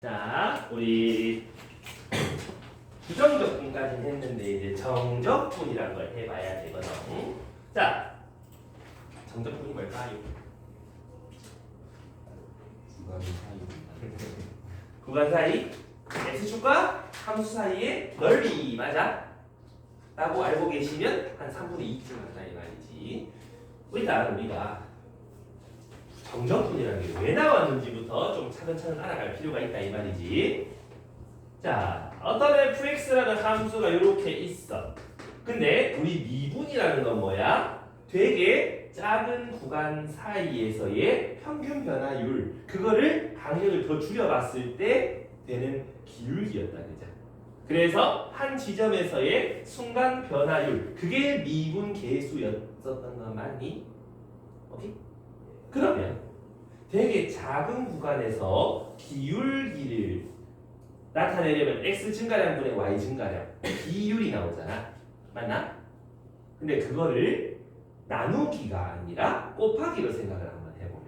자, 우리 부정적분까지는 했는데 이제 정적분이란 걸 해봐야 되거든. 자, 정적분이 뭘까요? 구간 사이. 구간 사이 x축과 함수 사이의 넓이 맞아? 라고 알고 계시면 한 3분의 2쯤 한다 이 말이지. 일단 우리가 정적분이라는 게 왜 나왔는지부터 좀 차근차근 알아갈 필요가 있다 이 말이지. 자, 어떤 fx라는 함수가 이렇게 있어. 근데 우리 미분이라는 건 뭐야? 되게 작은 구간 사이에서의 평균 변화율, 그거를 간격을 더 줄여봤을 때 되는 기울기였다, 그죠? 그래서 한 지점에서의 순간 변화율, 그게 미분 계수였었던 거 맞니? 오케이? 그러면 되게 작은 구간에서 기울기를 나타내려면 x 증가량분의 y 증가량 비율이 나오잖아. 맞나? 근데 그거를 나누기가 아니라 곱하기로 생각을 한번 해보면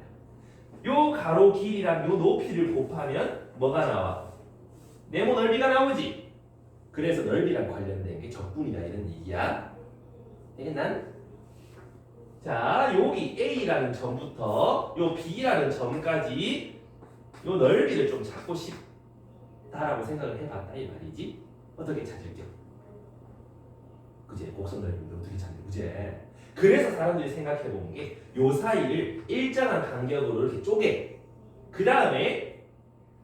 요 가로 길이랑 요 높이를 곱하면 뭐가 나와? 네모 넓이가 나오지? 그래서 넓이랑 관련된 게 적분이다 이런 얘기야. 되겠나? 자, 여기 A라는 점부터 요 B라는 점까지 요 넓이를 좀 찾고 싶다라고 생각을 해봤다 이 말이지. 어떻게 찾을게요? 그제 곡선 넓이인데 어떻게 찾냐, 그제? 그래서 사람들이 생각해보는 게 요 사이를 일정한 간격으로 이렇게 쪼개. 그 다음에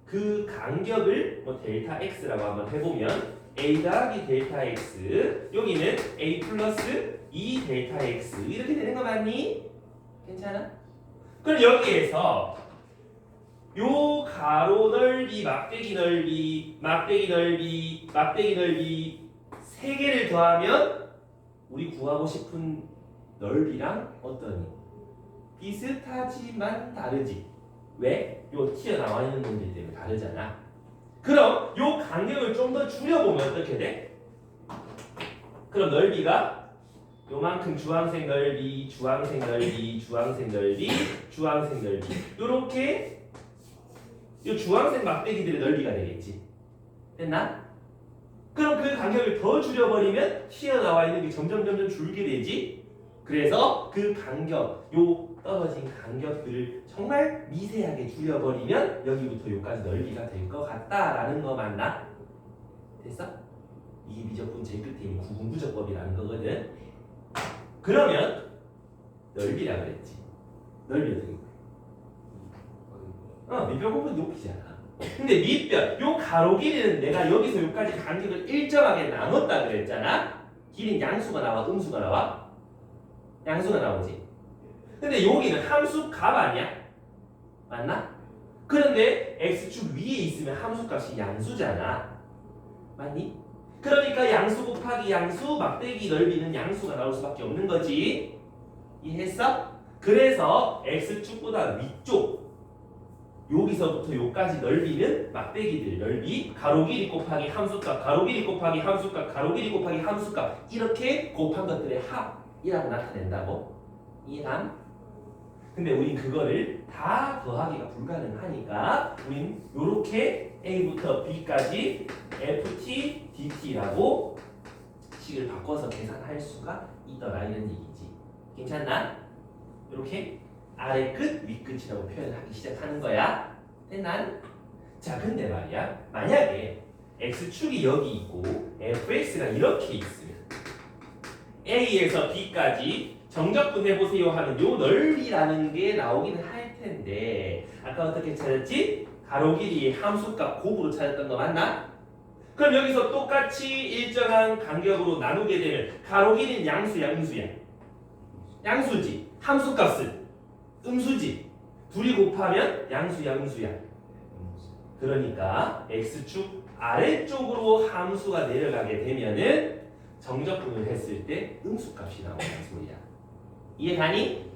그 간격을 뭐 델타 X라고 한번 해보면 A 더하기 델타 X, 여기는 A 플러스 2 델타 X 이렇게 되는 거 맞니? 괜찮아? 그럼 여기에서 요 가로 넓이, 막대기 넓이, 막대기 넓이, 막대기 넓이 세 개를 더하면 우리 구하고 싶은 넓이랑 어떠니? 비슷하지만 다르지. 왜? 요 튀어나와 있는 놈들 때문에 다르잖아. 그럼 요 간격을 좀 더 줄여보면 어떻게 돼? 그럼 넓이가 요만큼 주황색 넓이, 주황색 넓이, 주황색 넓이, 주황색 넓이 요렇게 요 주황색 막대기들의 넓이가 되겠지. 됐나? 그럼 그 간격을 더 줄여버리면 튀어나와 있는 게 점점 줄게 되지. 그래서 그 간격, 요 떨어진 간격들을 정말 미세하게 줄여버리면 여기부터 여기까지 넓이가 될 것 같다라는 거 맞나? 됐어? 이게 미적분 제일 끝에 있는 구분부적법이라는 거거든. 그러면 넓이라 그랬지. 넓이 어떻게 돼? 밑변 곱은 높이잖아. 근데 밑변, 요 가로 길이는 내가 여기서 여기까지 간격을 일정하게 나눴다 그랬잖아. 길이는 양수가 나와, 음수가 나와? 양수가 나오지. 근데 여기는 함수 값 아니야? 맞나? 그런데 x축 위에 있으면 함수 값이 양수잖아. 맞니? 그러니까 양수 곱하기 양수, 막대기 넓이는 양수가 나올 수밖에 없는 거지. 이해했어? 그래서 x축보다 위쪽 여기서부터 여기까지 넓이는 막대기들 넓이 가로 길이 곱하기 함수값, 가로 길이 곱하기 함수값, 가로 길이 곱하기 함수값 이렇게 곱한 것들의 합이라고 나타낸다고. 이해감? 근데 우린 그거를 다 더하기가 불가능하니까 우린 요렇게 A부터 B까지 FT, DT라고 식을 바꿔서 계산할 수가 있더라 이런 얘기지. 괜찮나? 요렇게 아래 끝, 위 끝이라고 표현하기 시작하는 거야. 됐나? 자, 근데 말이야, 만약에 X축이 여기 있고 fx가 이렇게 있으면 A에서 B까지 정적분 해보세요 하면 요 넓이라는 게 나오기는 할 텐데 아까 어떻게 찾았지? 가로 길이 함수값 곱으로 찾았던 거 맞나? 그럼 여기서 똑같이 일정한 간격으로 나누게 되면 가로 길이는 양수야, 음수야? 양수지. 함수값은 음수지. 둘이 곱하면 양수야, 음수야? 그러니까 x축 아래쪽으로 함수가 내려가게 되면은 정적분을 했을 때 음수값이 나온다는 소리야. 이해가니?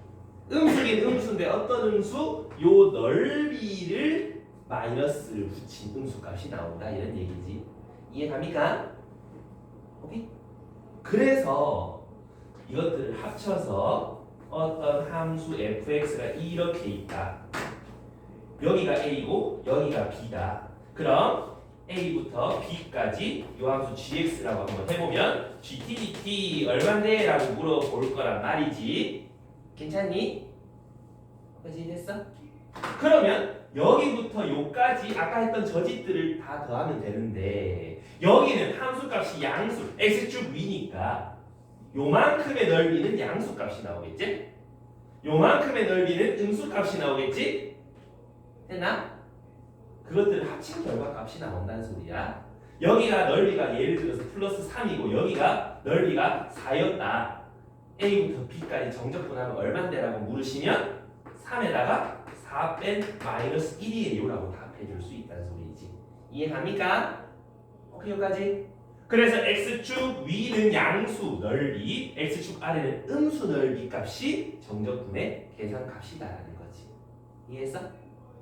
음수긴 음수인데 어떤 음수? 요 넓이를 마이너스를 붙인 음수값이 나온다 이런 얘기지. 이해갑니까? 오케이? 그래서 이것들을 합쳐서 어떤 함수 fx가 이렇게 있다. 여기가 a고 여기가 b다. 그럼 A부터 B까지 요 함수 gx라고 한번 해보면 gtdt 얼만데? 라고 물어볼 거란 말이지. 괜찮니? 그지 됐어? 그러면 여기부터 요까지 아까 했던 저짓들을 다 더하면 되는데 여기는 함수값이 양수 x축 위니까 요만큼의 넓이는 양수값이 나오겠지? 요만큼의 넓이는 음수값이 나오겠지? 됐나? 그것들을 합친 결과값이 나온다는 소리야. 여기가 넓이가 예를 들어서 플러스 3이고 여기가 넓이가 4였다. A부터 B까지 정적분하면 얼만데라고 물으시면 3에다가 4 뺀 마이너스 1이에요 라고 답해 줄 수 있다는 소리지. 이해갑니까? 오케이 여기까지. 그래서 x축 위는 양수 넓이, x축 아래는 음수 넓이 값이 정적분의 계산값이다라는 거지. 이해했어?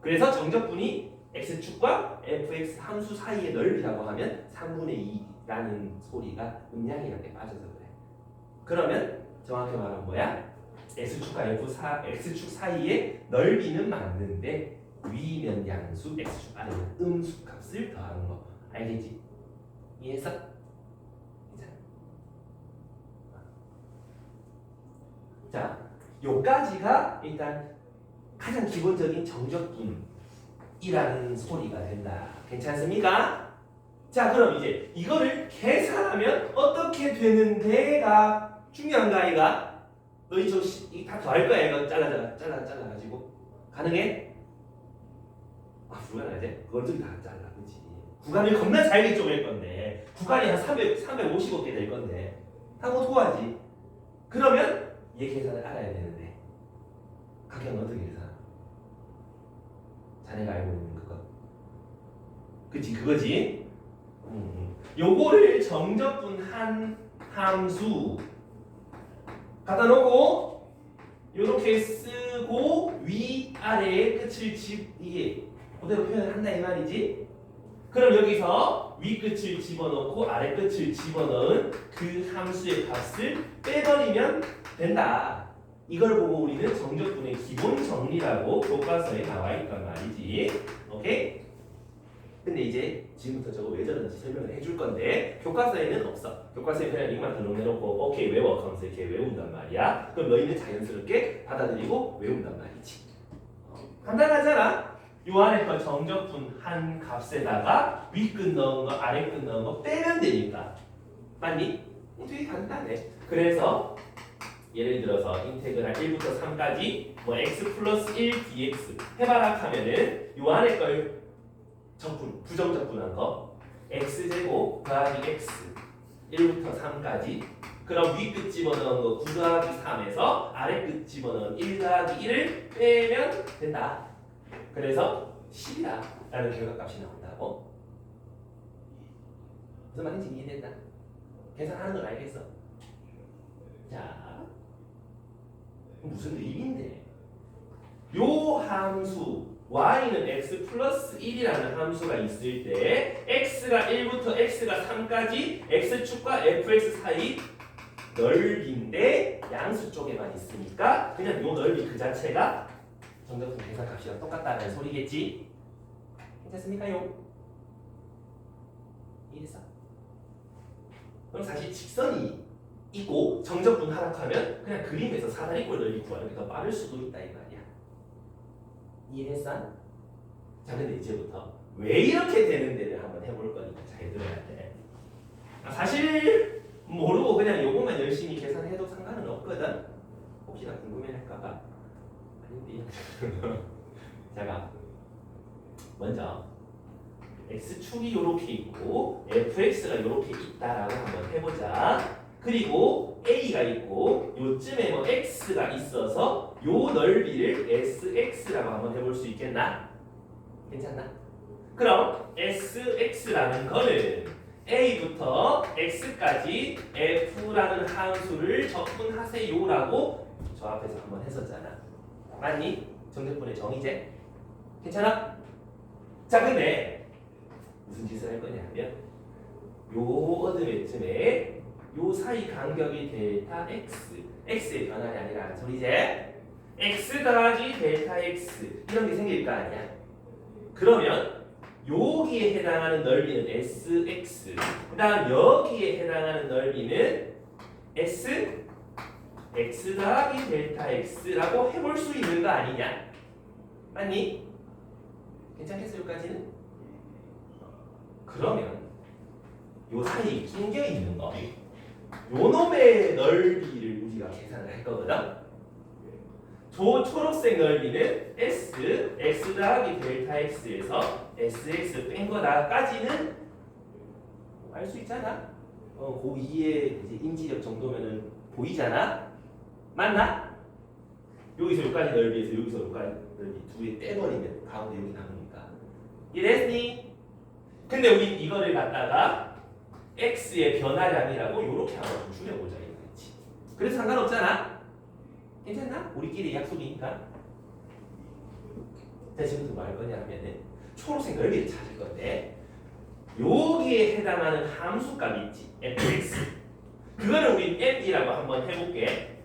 그래서 정적분이 x축과 fx 함수 사이의 넓이라고 하면 3분의 2라는 소리가 음량이라는 게 빠져서 그래. 그러면 정확히 말하면 뭐야? x축과 x축 사이의 넓이는 맞는데 위면 양수, x축 아래는 음수 값을 더하는 거. 알겠지? 이해했어? 자, 요까지가 일단 가장 기본적인 정적분이라는 소리가 된다. 괜찮습니까? 자, 그럼 이제 이거를 계산하면 어떻게 되는데가 중요한가 아이가? 너 이거 다 더할 거야 이거 잘라가지고 가능해? 아 불가능하지? 그걸 어떻게 다 잘라 그렇지? 구간을 겁나 잘게 쪼갤 건데 구간이 한 350억 개 될 건데 다 못 구하지. 그러면 얘 계산을 알아야 되는데 각형 어떻게 계산? 자네가 알고 있는 그거. 그치 그거지. 요거를 정적분한 함수 갖다 놓고 요렇게 쓰고 위 아래에 끝을 이게 그대로 표현을 한다 이 말이지. 그럼 여기서 위 끝을 집어넣고 아래 끝을 집어넣은 그 함수의 값을 빼버리면 된다. 이걸 보고 우리는 정적분의 기본 정리라고 교과서에 나와 있단 말이지. 오케이? 근데 이제 지금부터 저거 왜 저러는지 설명을 해줄 건데 교과서에는 없어. 교과서에 그냥 이만 등록해놓고 오케이 외워 하면서 이렇게 외운단 말이야. 그럼 너희는 자연스럽게 받아들이고 외운단 말이지. 간단하잖아. 요 안에 거 정적분 한 값에다가 윗끝 넣은 거 아래끝 넣은 거 빼면 되니까. 맞니? 되게 간단해. 그래서 예를 들어서 인테그랄 1부터 3까지 뭐 x 플러스 1 dx 해봐라 하면은 요 안에 걸 적분, 부정적분한 거 x제곱 더하기 x 1부터 3까지. 그럼 위끝 집어넣은 거 9 더하기 3에서 아래끝 집어넣은 1 더하기 1을 빼면 된다. 그래서 10이다 라는 결과값이 나온다고. 무슨 말인지 이해된다? 계산하는 걸 알겠어? 자, 무슨 의미인데? 요 함수 y는 x 플러스 1이라는 함수가 있을 때 x가 1부터 x가 3까지 x축과 fx 사이 넓이인데 양수 쪽에만 있으니까 그냥 요 넓이 그 자체가 정적분 계산값이랑 똑같다는 소리겠지? 괜찮습니까요? 이해됐어? 그럼 사실 직선이 있고 정적분 하락하면 그냥 그림에서 사다리꼴 넓이 구하는 게 더 빠를 수도 있다 이 말이야. 이해했어? 자 근데 이제부터 왜 이렇게 되는데를 한번 해볼 거니까 잘 들어야 돼. 사실 모르고 그냥 요것만 열심히 계산해도 상관은 없거든. 혹시나 궁금해할까봐. 아닌데. 자, 먼저 x축이 요렇게 있고 fx가 요렇게 있다라고 한번 해보자. 그리고 a가 있고 요쯤에 뭐 x가 있어서 요 넓이를 sx라고 한번 해볼 수 있겠나? 괜찮나? 그럼 sx라는 거는 a부터 x까지 f라는 함수를 적분하세요라고 저 앞에서 한번 했었잖아. 맞니? 정적분의 정의제? 괜찮아? 자 근데 무슨 짓을 할 거냐 하면 요 어드매쯤에 요 사이 간격이 델타 x x의 변환이 아니라 소리지? x 더하기 델타 x 이런 게 생길 거 아니야. 그러면 여기에 해당하는 넓이는 sx. 그다음 여기에 해당하는 넓이는 s x 더하기 델타 x라고 해볼 수 있는 거 아니냐? 맞니? 괜찮겠어 여기까지는? 그러면 요 사이에 낑겨 있는 거, 요 놈의 넓이를 우리가 계산을 할 거거든. 저 초록색 넓이는 s x 더하기 델타 x에서 sx 뺀 거다까지는 알 수 있잖아. 그 위에 이제 인지력 정도면은 보이잖아. 맞나? 여기서 여기까지 넓이에서 여기서 여기까지 넓이 두 개 떼버리면 가운데 여기 남으니까. 이해됐니? 근데 우리 이거를 갖다가 x의 변화량이라고 이렇게 한번 좀 줄여보자 이거지. 그래서 상관없잖아. 괜찮나? 우리끼리 약속이니까. 자, 지금부터 뭐 할 거냐 하면은 초록색 넓이를 찾을 건데 여기에 해당하는 함수값 있지, fx. 그거를 우리 m이라고 한번 해볼게.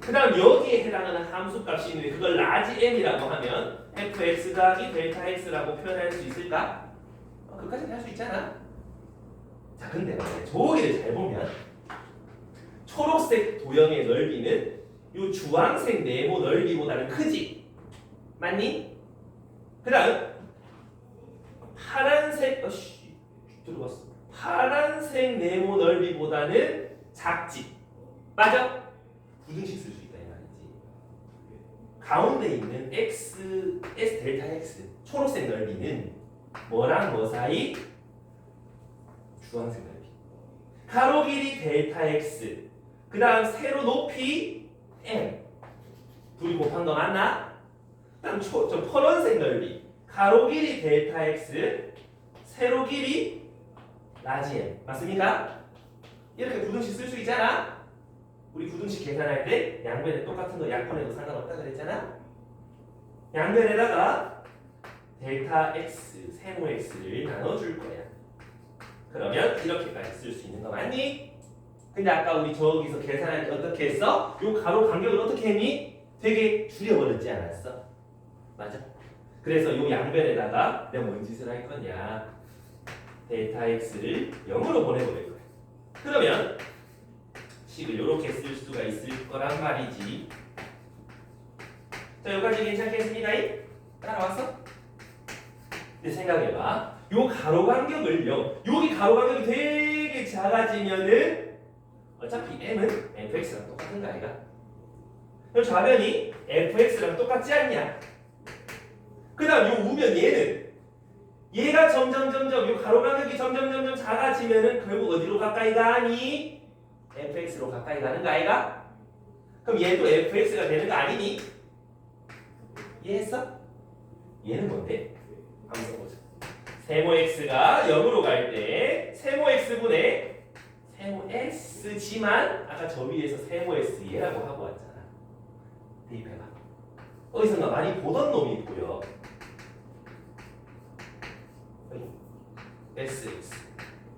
그 다음 여기에 해당하는 함수값이 있는데 그걸 라지 m이라고 하면 fx 더하기 델타 x라고 표현할 수 있을까? 그까지는 할 수 있잖아. 자, 근데 저기를 잘 보면 초록색 도형의 넓이는 이 주황색 네모 넓이보다는 크지? 맞니? 그 다음 파란색 들어봤어. 파란색 네모 넓이보다는 작지? 맞아? 부등식 쓸 수 있다 이 말이지. 가운데 있는 x, s 델타 x 초록색 넓이는 뭐랑 뭐 사이? 주황색 넓이. 가로 길이 델타 x. 그 다음 세로 높이 m. 둘이 곱한 거 맞나? 그 다음 저 파란색 넓이. 가로 길이 델타 x. 세로 길이 라지 m. 맞습니까? 이렇게 부등식 쓸 수 있잖아. 우리 부등식 계산할 때 양변에 똑같은 거 약분해도 상관없다 그랬잖아. 양변에다가 델타 x, 세모 x를 나눠줄 거야. 그러면 이렇게까지 쓸 수 있는 거 맞니? 근데 아까 우리 저기서 계산할 때 어떻게 했어? 요 가로 간격을 어떻게 했니? 되게 줄여버렸지 않았어? 맞아? 그래서 요 양변에다가 내가 뭔 짓을 할 거냐? 델타 x를 0으로 보내버릴 거야. 그러면 식을 이렇게 쓸 수가 있을 거란 말이지. 자, 여기까지 괜찮겠습니까? 따라왔어? 근데 생각해봐. 요 가로 간격을 0. 여기 가로 간격이 되게 작아지면은 어차피 m은 fx랑 똑같은 거 아이가? 그럼 좌변이 fx랑 똑같지 않냐? 그 다음 요 우변 얘가 점점 요 가로 간격이 점점 작아지면은 결국 어디로 가까이 가니? fx로 가까이 가는 거 아이가? 그럼 얘도 fx가 되는 거 아니니? 이해했어? 얘는 뭔데? 한번 써보자. 세모 x가 0으로 갈 때 세모 x분의 세모 s지만 아까 저 위에서 세모 s 얘라고 하고 왔잖아. 대입해봐. 어디선가 많이 보던 놈이 보여. sx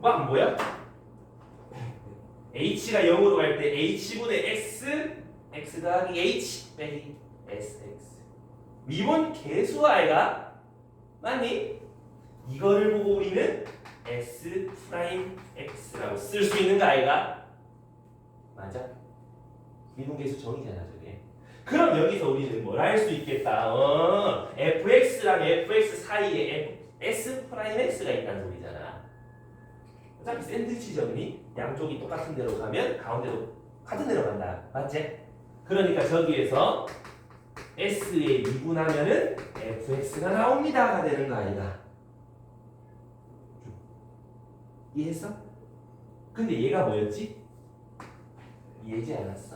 막 뭐야? h가 0으로 갈 때 h분의 x 더하기 h 빼기 sx 미분 계수 아이가? 맞니? 이거를 보고 우리는 s 프라임 x라고 쓸 수 있는 거 아이가? 맞아? 미분 계수 정의잖아 저게. 그럼 여기서 우리는 뭘 할 수 있겠다. fx랑 fx 사이에 s 프라임 x가 있다는 소리잖아. 어차피 샌드위치점이 양쪽이 똑같은 데로 가면 가운데도 같은 데로 간다. 맞지? 그러니까 저기에서 s에 미분하면은 fx가 나옵니다가 되는 거 아니다. 이해했어? 근데 얘가 뭐였지? 얘지 않았어?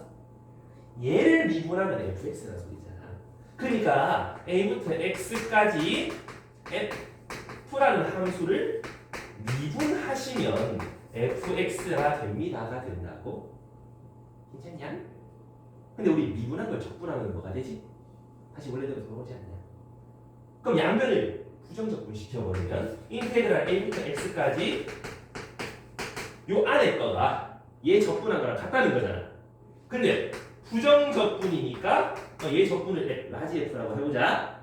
얘를 미분하면 fx라는 소리잖아. 그러니까 a부터 x까지 f라는 함수를 미분하시면 fx가 됩니다가 된다고? 괜찮냐? 근데 우리 미분한 걸 적분하면 뭐가 되지? 다시 원래대로 돌아오지 않냐? 그럼 양변을 부정적분 시켜버리면 인테그랄 a부터 x까지 요 안에 거가 얘 적분한 거랑 같다는 거잖아. 근데 부정적분이니까 얘 적분을 라지 f라고 해보자.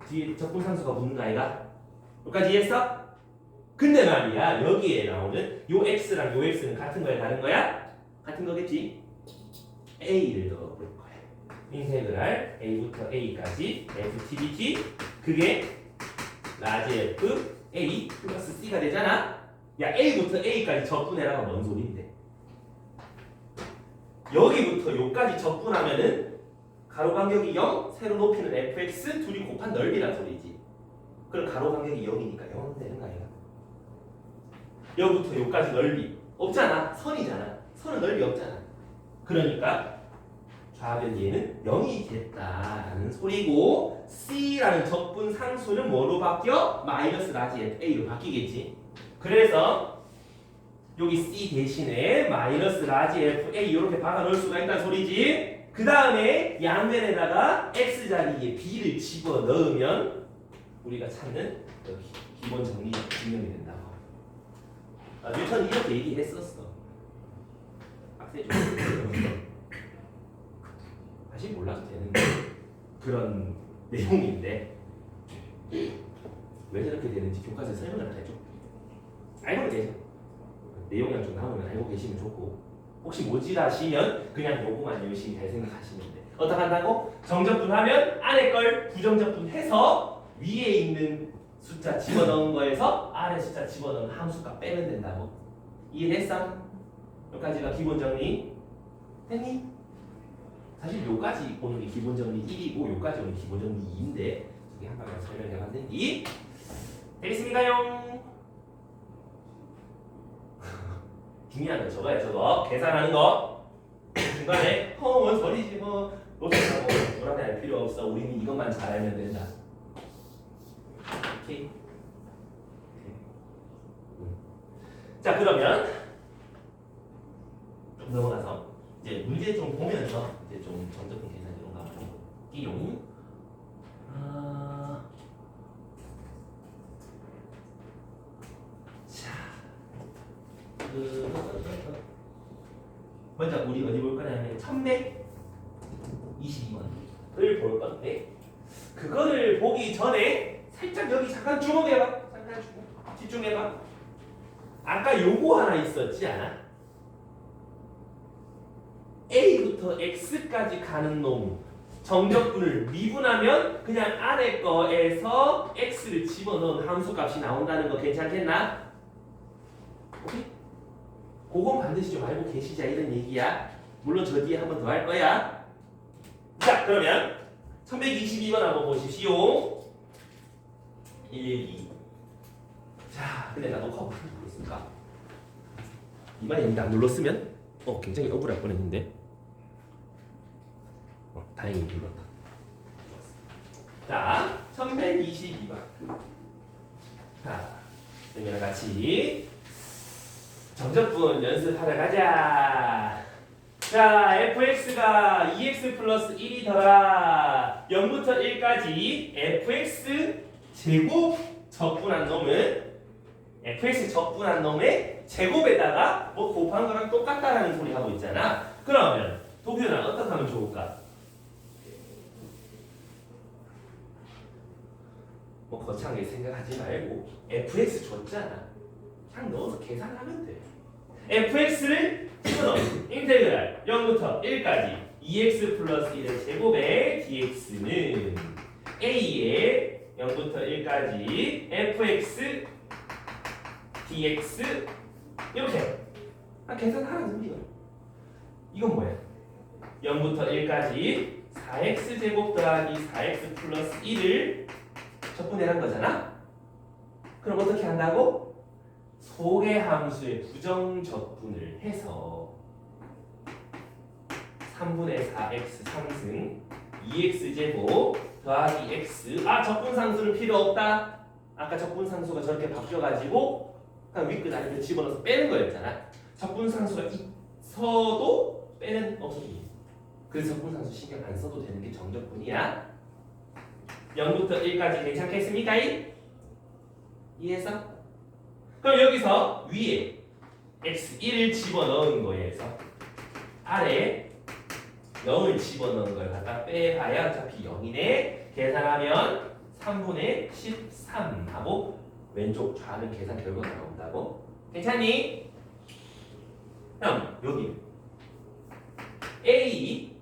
뒤에 적분 상수가 붙는 거 아이가? 여기까지 이해했어? 근데 말이야 여기에 나오는 요 x랑 요 x는 같은 거야 다른 거야? 같은 거겠지? a를 넣어볼 거야. 인테그랄 a부터 a까지 f t dt 그게 라지 f a 플러스 c가 되잖아. 야 a부터 a까지 적분해라가 뭔 소린데? 여기부터 요까지 적분하면은 가로 간격이 0, 세로 높이는 fx 둘이 곱한 넓이란 소리지. 그럼 가로 간격이 0이니까 0은 되는 거 아니야? 여기부터 여기까지 넓이 없잖아. 선이잖아. 선은 넓이 없잖아. 그러니까 좌변 얘는 0이겠다라는 소리고 C라는 적분 상수는 뭐로 바뀌어? 마이너스 라지 FA로 바뀌겠지. 그래서 여기 C 대신에 마이너스 라지 FA 이렇게 박아 넣을 수가 있다는 소리지. 그 다음에 양변에다가 X 자리에 B를 집어 넣으면 우리가 찾는 여기 기본 정리가 증명이 된다고. 뉴턴이 이렇게 얘기했었어. 빡세죠. 사실 몰라도 되는 그런 내용인데 왜 저렇게 되는지 교과서에 설명을 안 해줘. 알고는 되죠. 내용량 좀 나오면 알고 계시면 좋고 혹시 모질하시면 그냥 요거만 열심히 잘 생각하시면 돼. 어떻게 한다고? 정적분하면 안에 걸 부정적분해서 위에 있는 숫자 집어넣은 거에서 아래 숫자 집어넣은 함수값 빼면 된다고. 이해됐어? 여기까지가 기본 정리 됐니? 사실 요까지 오는 게 기본 정리 1이고 요까지 오는 게 기본 정리 2인데 저기 한 방에 설명해 봤는데 되겠습니까요? 중요한 건 저거야 저거 계산하는 거 중간에 뭔 소리지 로스하고 돌아다닐 필요 없어. 우리는 이것만 잘 알면 된다. 오케이. 자 그러면 좀 넘어가서 이제 문제 좀 보면서 이제 좀 정적분 계산 이런 거 한번 볼게요. 자, 먼저 우리 어디 볼 거냐면 1122번을 볼 건데 그거를 보기 전에 살짝 여기 잠깐 주목해봐. 잠깐 집중해봐. 아까 요거 하나 있었지 않아? A부터 X까지 가는 놈 정적분을 미분하면 그냥 안에 거에서 X를 집어넣은 함수값이 나온다는 거 괜찮겠나? 오케이? 그건 반드시 좀 알고 계시자 이런 얘기야. 물론 저 뒤에 한 번 더 할 거야. 자 그러면 1122번 한번 보십시오. 112. 자 근데 나 녹화 버튼 눌렀을까? 이만희 여기 안 눌렀으면 굉장히 억울할 뻔했는데 다행히 눌렀다. 자 1122번 자 여기랑 같이 정적분 연습하러 가자. 자 fx가 2x 플러스 1이더라. 0부터 1까지 fx 제곱 적분한 놈은 fx 적분한 놈의 제곱에다가 뭐 곱한 거랑 똑같다라는 소리 하고 있잖아. 그러면 도균아 어떻게 하면 좋을까? 뭐 거창하게 생각하지 말고 fx 줬잖아. 그냥 넣어서 계산하면 돼. fx를 집어넣어. 인테그랄 0부터 1까지 2x 플러스 1의 제곱에 dx는 a의 0부터 1까지 fx dx 이렇게 계산하라는 거야. 이건 뭐야? 0부터 1까지 4x 제곱 더하기 4x 플러스 1을 적분해란 거잖아. 그럼 어떻게 한다고? 소개 함수의 부정 적분을 해서 3분의 4x 상승 2x 제곱 더하기 x 적분 상수는 필요 없다. 아까 적분 상수가 저렇게 바뀌어가지고 그냥 윗끝 아래로 집어넣어서 빼는 거였잖아. 적분 상수가 있어도 빼는 없어도 그래서 적분 상수 신경 안 써도 되는 게 정적분이야. 0부터 1까지 괜찮겠습니까? 이해했어? 그럼 여기서 위에 x1을 집어넣은 거에서 아래 0을 집어넣은 걸 갖다 빼봐야 어차피 0이네. 계산하면 3분의 13 하고 왼쪽 좌는 계산 결과가 나온다고? 괜찮니? 형 여기 A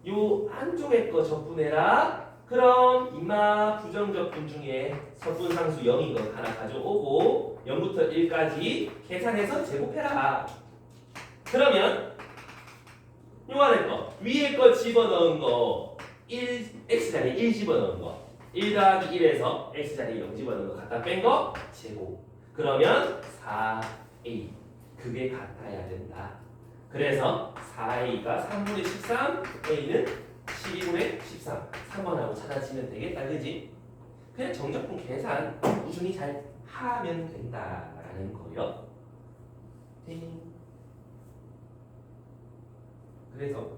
요 안쪽에 거 적분해라. 그럼 이마 부정적분 중에 적분상수 0인 거 하나 가져오고 0부터 1까지 계산해서 제곱해라. 그러면 요 안에 거 위에 거 집어넣은 거 x자리에 1 집어넣은 거 1 더하기 1에서 x자리에 0 집어넣은 거 갖다 뺀 거 제곱. 그러면 4a 그게 같아야 된다. 그래서 4a가 3분의 13, a는 12분의 13. 3번하고 찾아지면 되겠다, 그지? 그냥 정적분 계산 꾸준히 잘 하면 된다라는 거요. 띵. 그래서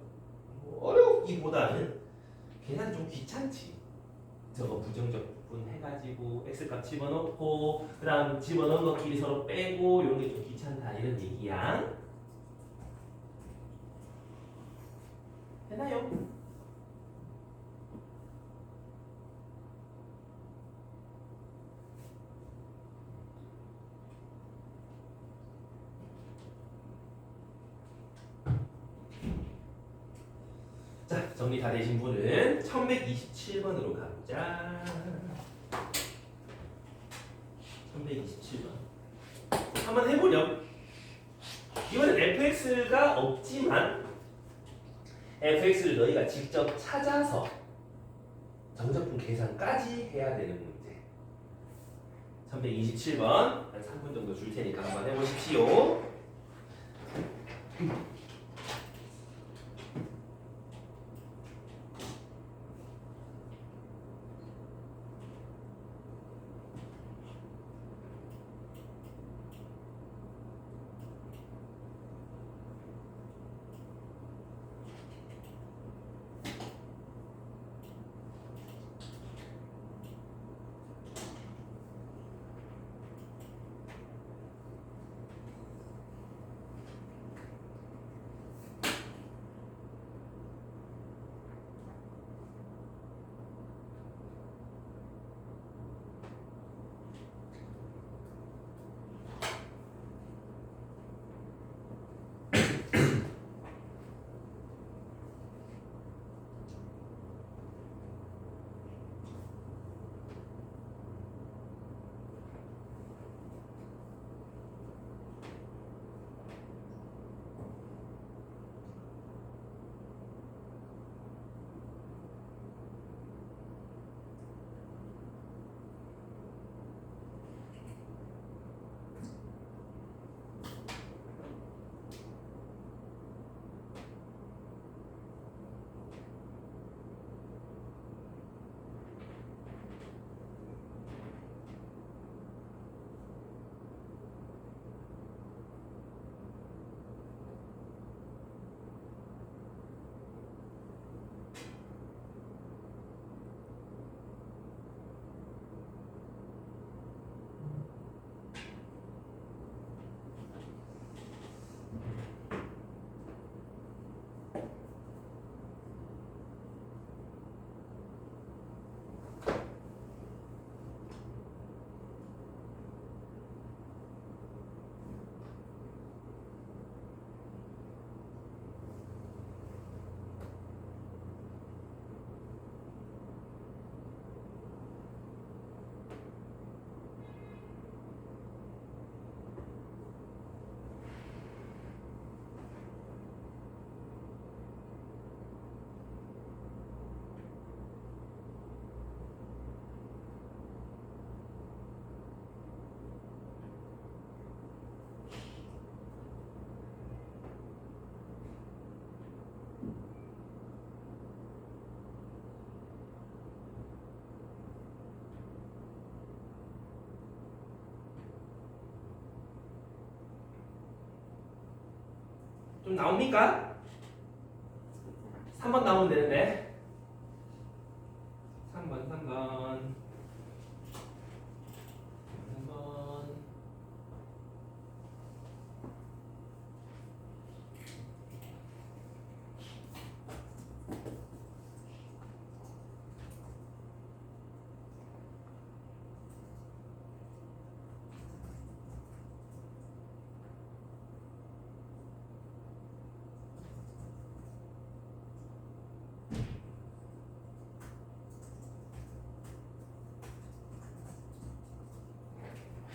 어렵기보다는 계산이 좀 귀찮지. 저거 부정적분 해가지고 x값 집어넣고 그 다음 집어넣은 것끼리 서로 빼고 이런 게 좀 귀찮다 이런 얘기야. 되나요? 자, 정리 다 되신 분은 1127번으로 가보자. 1127번. 한번 해보렴. 이번엔 fx가 없지만 fx를 너희가 직접 찾아서 정적분 계산까지 해야 되는 문제. 1127번 한 3분 정도 줄 테니까 한번 해보십시오. 좀 나옵니까? 3번 나오면 되는데. 3번 3번 3번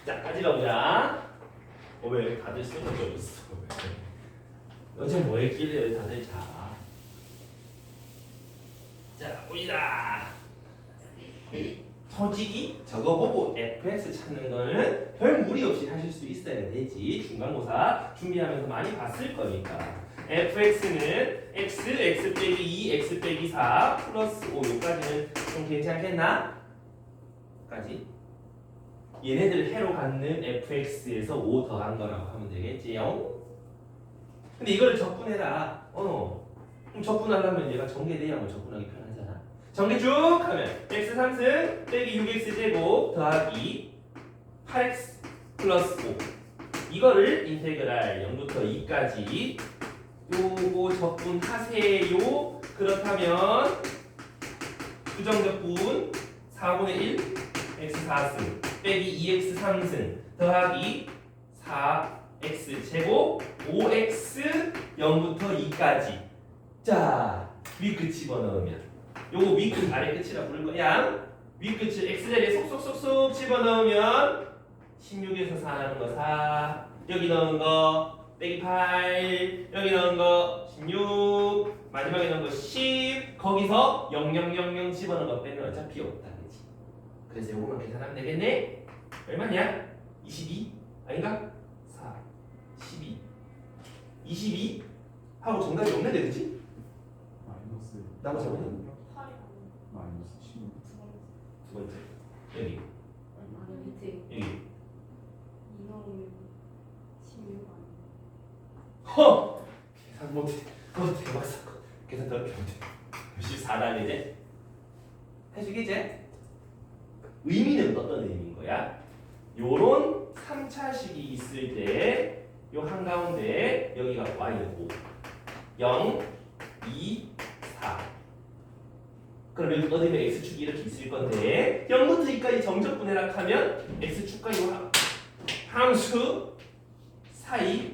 자, 가지러보자. 왜 다들 쓰러져 있어? 어제 뭐 했길래 다들 자. 자, 보이자. 솔직히 저거 보고 fx 찾는 거는 별 무리 없이 하실 수 있어야 되지. 중간고사 준비하면서 많이 봤을 거니까. fx는 x 빼기 2, x 빼기 4 플러스 5 요까지는 좀 괜찮겠나? 까지. 얘네들 해로 갖는 fx에서 5 더한 거라고 하면 되겠지요? 근데 이거를 적분해라. 그럼 적분하려면 얘가 전개 내역을 적분하기 편하잖아. 전개 쭉 하면 x 3승 빼기 6x 제곱 더하기 8x 플러스 5 이거를 인테그랄 0부터 2까지 요거 적분하세요. 그렇다면 부정적분 4분의 1 x 4승 빼기 2x 3승 더하기 4x 제곱 5x 0부터 2까지. 자, 윗끝 집어넣으면 요거 윗끝 아래 끝이라 부를 거야. 윗끝을 x자리에 쏙쏙쏙쏙 집어넣으면 16에서 4 나는 거 4 여기 넣은 거 빼기 8 여기 넣은 거 16 마지막에 넣은 거 10 거기서 0000 집어넣은 거 빼면 어차피 없다 그치? 그래서 요거만 계산하면 되겠네. 얼마냐? 22? 아닌가? 4 12 22 하고 정답이 없는데 그치? 마이너스 나머 잘못했네. 마이너스 16. 두 번째 여기 아니 밑에 여기 2넣으면 16 아니야? 허! 계산 못해. 대박 사건. 계산 더럽게 못해. 14단 이제 해주겠지? 의미는 어떤 의미인 거야? 요런 3차식이 있을 때 요 한가운데 여기가 y고 0, 2, 4 그럼 여기 어디면 x축이 이렇게 있을 건데 0부터 2까지 정적분해라 하면 x축과 요 함수 사이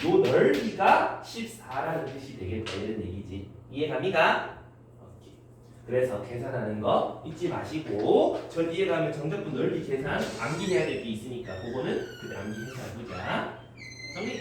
요 넓이가 14라는 뜻이 되겠다 이런 얘기지. 이해갑니까? 오케이. 그래서 계산하는 거 잊지 마시고 저 뒤에 가면 정적분 넓이 계산 암기해야 될 게 있으니까 그거는 그때 암기해서 해보자. 정리.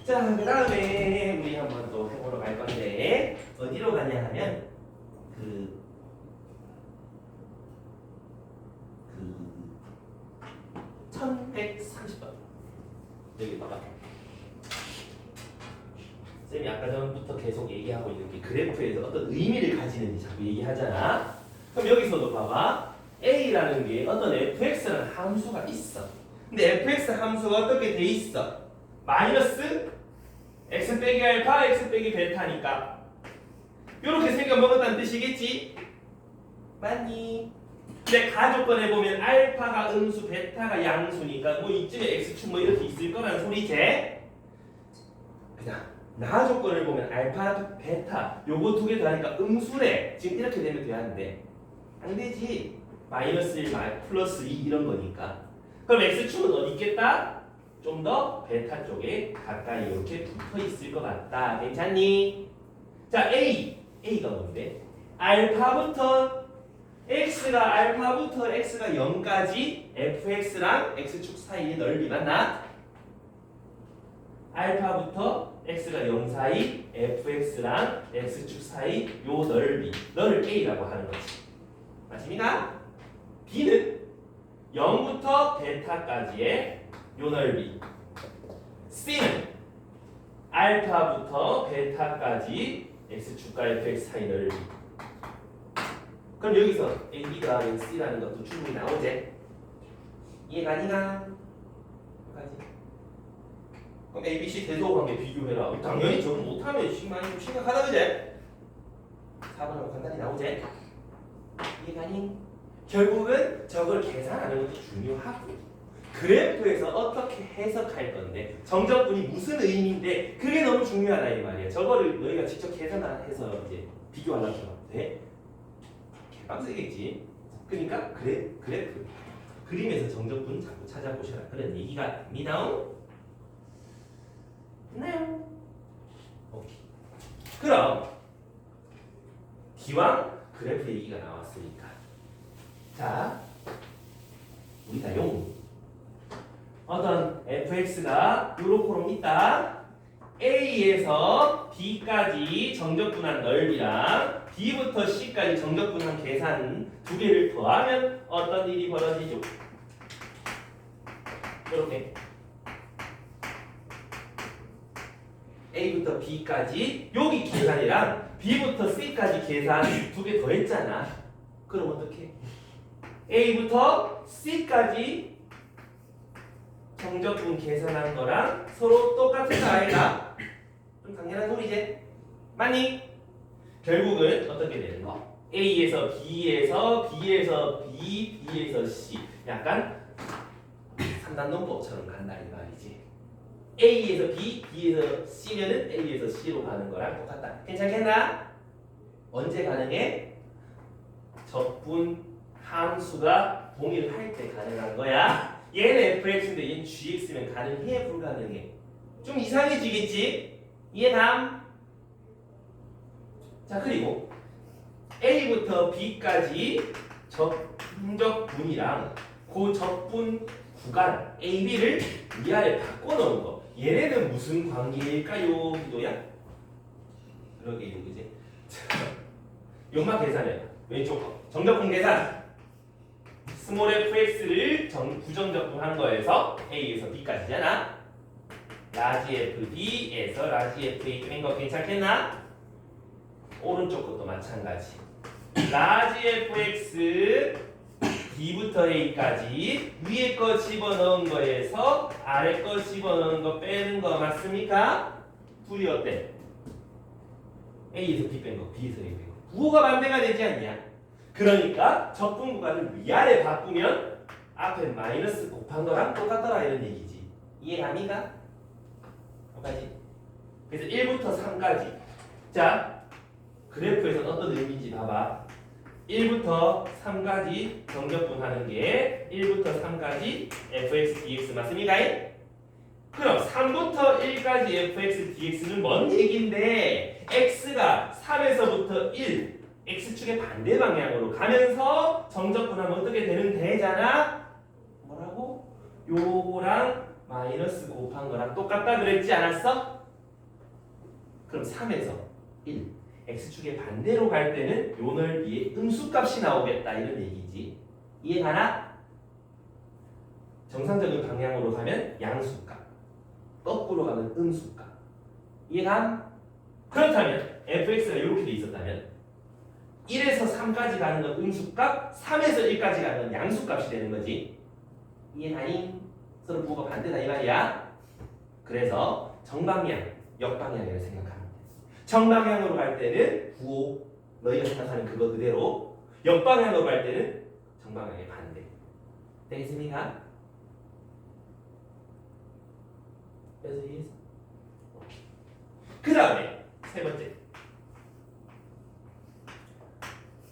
자, 그 다음에 우리 한번 또 해보러 갈 건데 어디로 가냐 하면 그 1130번 여기 봐봐. 쌤이 아까 전부터 계속 얘기하고 있는 게 그래프에서 어떤 의미를 가지는지 자꾸 얘기하잖아. 그럼 여기서도 봐봐. A라는 게 어떤 fx라는 함수가 있어. 근데 fx 함수가 어떻게 돼 있어? 마이너스 x 빼기 알파, x 빼기 베타니까 이렇게 생겨 먹었다는 뜻이겠지? 맞니? 근데 가조건에 보면 알파가 음수, 베타가 양수니까 뭐 이쯤에 x축 뭐 이렇게 있을 거라는 소리지? 그냥 나조건을 보면 알파, 베타 요거 두 개 더하니까 음수래. 지금 이렇게 되면 돼야 하는데 안 되지. 마이너스 1, 플러스 2 이런 거니까. 그럼 x축은 어디 있겠다? 좀 더 베타 쪽에 가까이 이렇게 붙어 있을 것 같다. 괜찮니? 자, A가 뭔데? 알파부터 x가 0까지 fx랑 x축 사이의 넓이 맞나? 알파부터 x가 0 사이 fx랑 x축 사이 요 너를 a라고 하는 거지. 맞습니까? b는 0부터 베타까지의 요 넓이. c는 알파부터 베타까지 x축과 fx 사이 넓이. 그럼 여기서 ab가 c라는 것도 충분히 나오지? 이해가 아니가? 까지. 그럼 ABC 대소관계 비교해라. 당연히 저거 못하면 많이 좀 심각하다 그제? 4번은 간단히 나오지? 이해가 아니? 결국은 저걸 계산하는 것도 중요하고 그래프에서 어떻게 해석할 건데 정적분이 무슨 의미인데 그게 너무 중요하다 이 말이야. 저거를 너희가 직접 계산해서 이제 비교하려고 하면 돼? 개빡세겠지. 그러니까 그래프 그림에서 정적분 자꾸 찾아보셔라 그런 얘기가 됩니다. 됐나요? 오케이. 그럼 기왕 그래프 얘기가 나왔으니까 자 우리 다용 어떤 fx가 요렇게로 있다. a에서 b까지 정적분한 넓이랑 b부터 c까지 정적분한 계산 두 개를 더하면 어떤 일이 벌어지죠? 이렇게 a부터 b까지 여기 계산이랑 b부터 c까지 계산 두 개 더했잖아. 그럼 어떻게? a부터 c까지 정적분 계산한 거랑 서로 똑같은 거 아닌가? 좀 당연한 소리지? 맞니? 결국은 어떻게 되는 거? A에서 B에서 B에서 B, B에서 C 약간 3단 논법처럼 간다 이 말이지. A에서 B, B에서 C면은 A에서 C로 가는 거랑 똑같다. 괜찮겠나? 언제 가능해? 적분 함수가 동일할 때 가능한 거야. 얘는 fx인데 얘는 gx면 가능해 불가능해? 좀 이상해지겠지? 이해감? 자 그리고 a부터 b까지 정적분이랑 그 적분 구간 a, b를 위아래 바꿔놓은 거 얘네는 무슨 관계일까요? 기도야? 그러게요 그지? 요만 계산해 왼쪽 거 정적분 계산 스몰 fx를 부정적분한 거에서 a에서 b까지잖아. 라지 fb에서 라지 fa 뺀 거 괜찮겠나? 오른쪽 것도 마찬가지. 라지 fx b부터 a까지 위에 거 집어넣은 거에서 아래 거 집어넣은 거 빼는 거 맞습니까? 둘이 어때? a에서 b 뺀 거 b에서 a 뺀 거 부호가 반대가 되지 않냐? 그러니까 적분 구간을 위아래 바꾸면 앞에 마이너스 곱한 거랑 똑같더라 이런 얘기지. 이해갑니까? 여기까지. 그래서 1부터 3까지. 자, 그래프에서는 어떤 의미인지 봐봐. 1부터 3까지 정적분하는 게 1부터 3까지 fx dx 맞습니까? 그럼 3부터 1까지 fx dx는 뭔 얘기인데 x가 3에서부터 1 x축의 반대 방향으로 가면서 정적분하면 어떻게 되는 되잖아? 뭐라고? 요거랑 마이너스 곱한 거랑 똑같다 그랬지 않았어? 그럼 3에서 1 x축의 반대로 갈 때는 요 넓이의 음수값이 나오겠다 이런 얘기지. 이해가나? 정상적인 방향으로 가면 양수값 거꾸로 가면 음수값. 이해감? 그렇다면 fx가 이렇게 돼 있었다면 1에서 3까지 가는 건 음수값, 3에서 1까지 가는 건 양수값이 되는 거지. 이해가니? 서로 부호가 반대다 이 말이야. 그래서 정방향, 역방향이라고 생각하면 돼. 정방향으로 갈 때는 부호, 너희가 생각하는 그거 그대로. 역방향으로 갈 때는 정방향의 반대. 되겠습니까? 그래서 이해했어? 그 다음에 세 번째.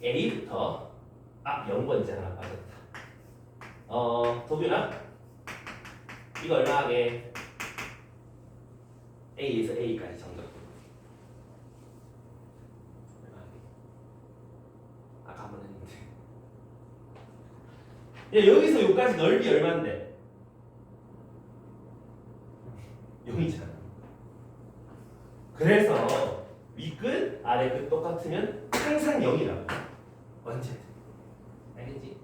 A부터 0번째 하나 빠졌다. 도균아 이거 얼마 하게? A에서 A까지 정적 얼마 하게? 아까 한번 했는데 야 여기서 여기까지 넓이 얼마인데? 0이잖아. 그래서 윗끝 아래끝 똑같으면 항상 0이라고. 언제든. 알겠지?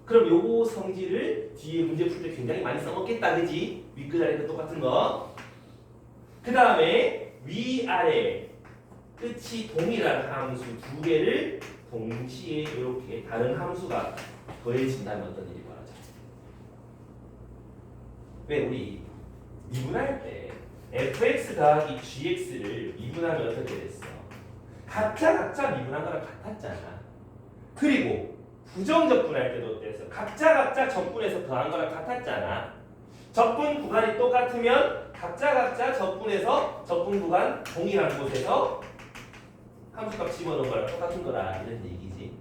그럼 요거 성질을 뒤에 문제 풀 때 굉장히 많이 써먹겠다, 그지? 윗끝 아래끝 똑같은 거. 그 다음에 위아래 끝이 동일한 함수 두 개를 동시에 이렇게 다른 함수가 더해진다면 어떤 일이 벌어져? 왜 우리 미분할 때 fx 더하기 gx를 미분하면 어떻게 됐어? 각자 미분한 거랑 같았잖아. 그리고 부정적분할 때도 어땠어? 각자 적분해서 더한 거랑 같았잖아. 적분 구간이 똑같으면 각자 적분해서 적분 구간 동일한 곳에서 함수값 집어넣은 거랑 똑같은 거라 이런 얘기지.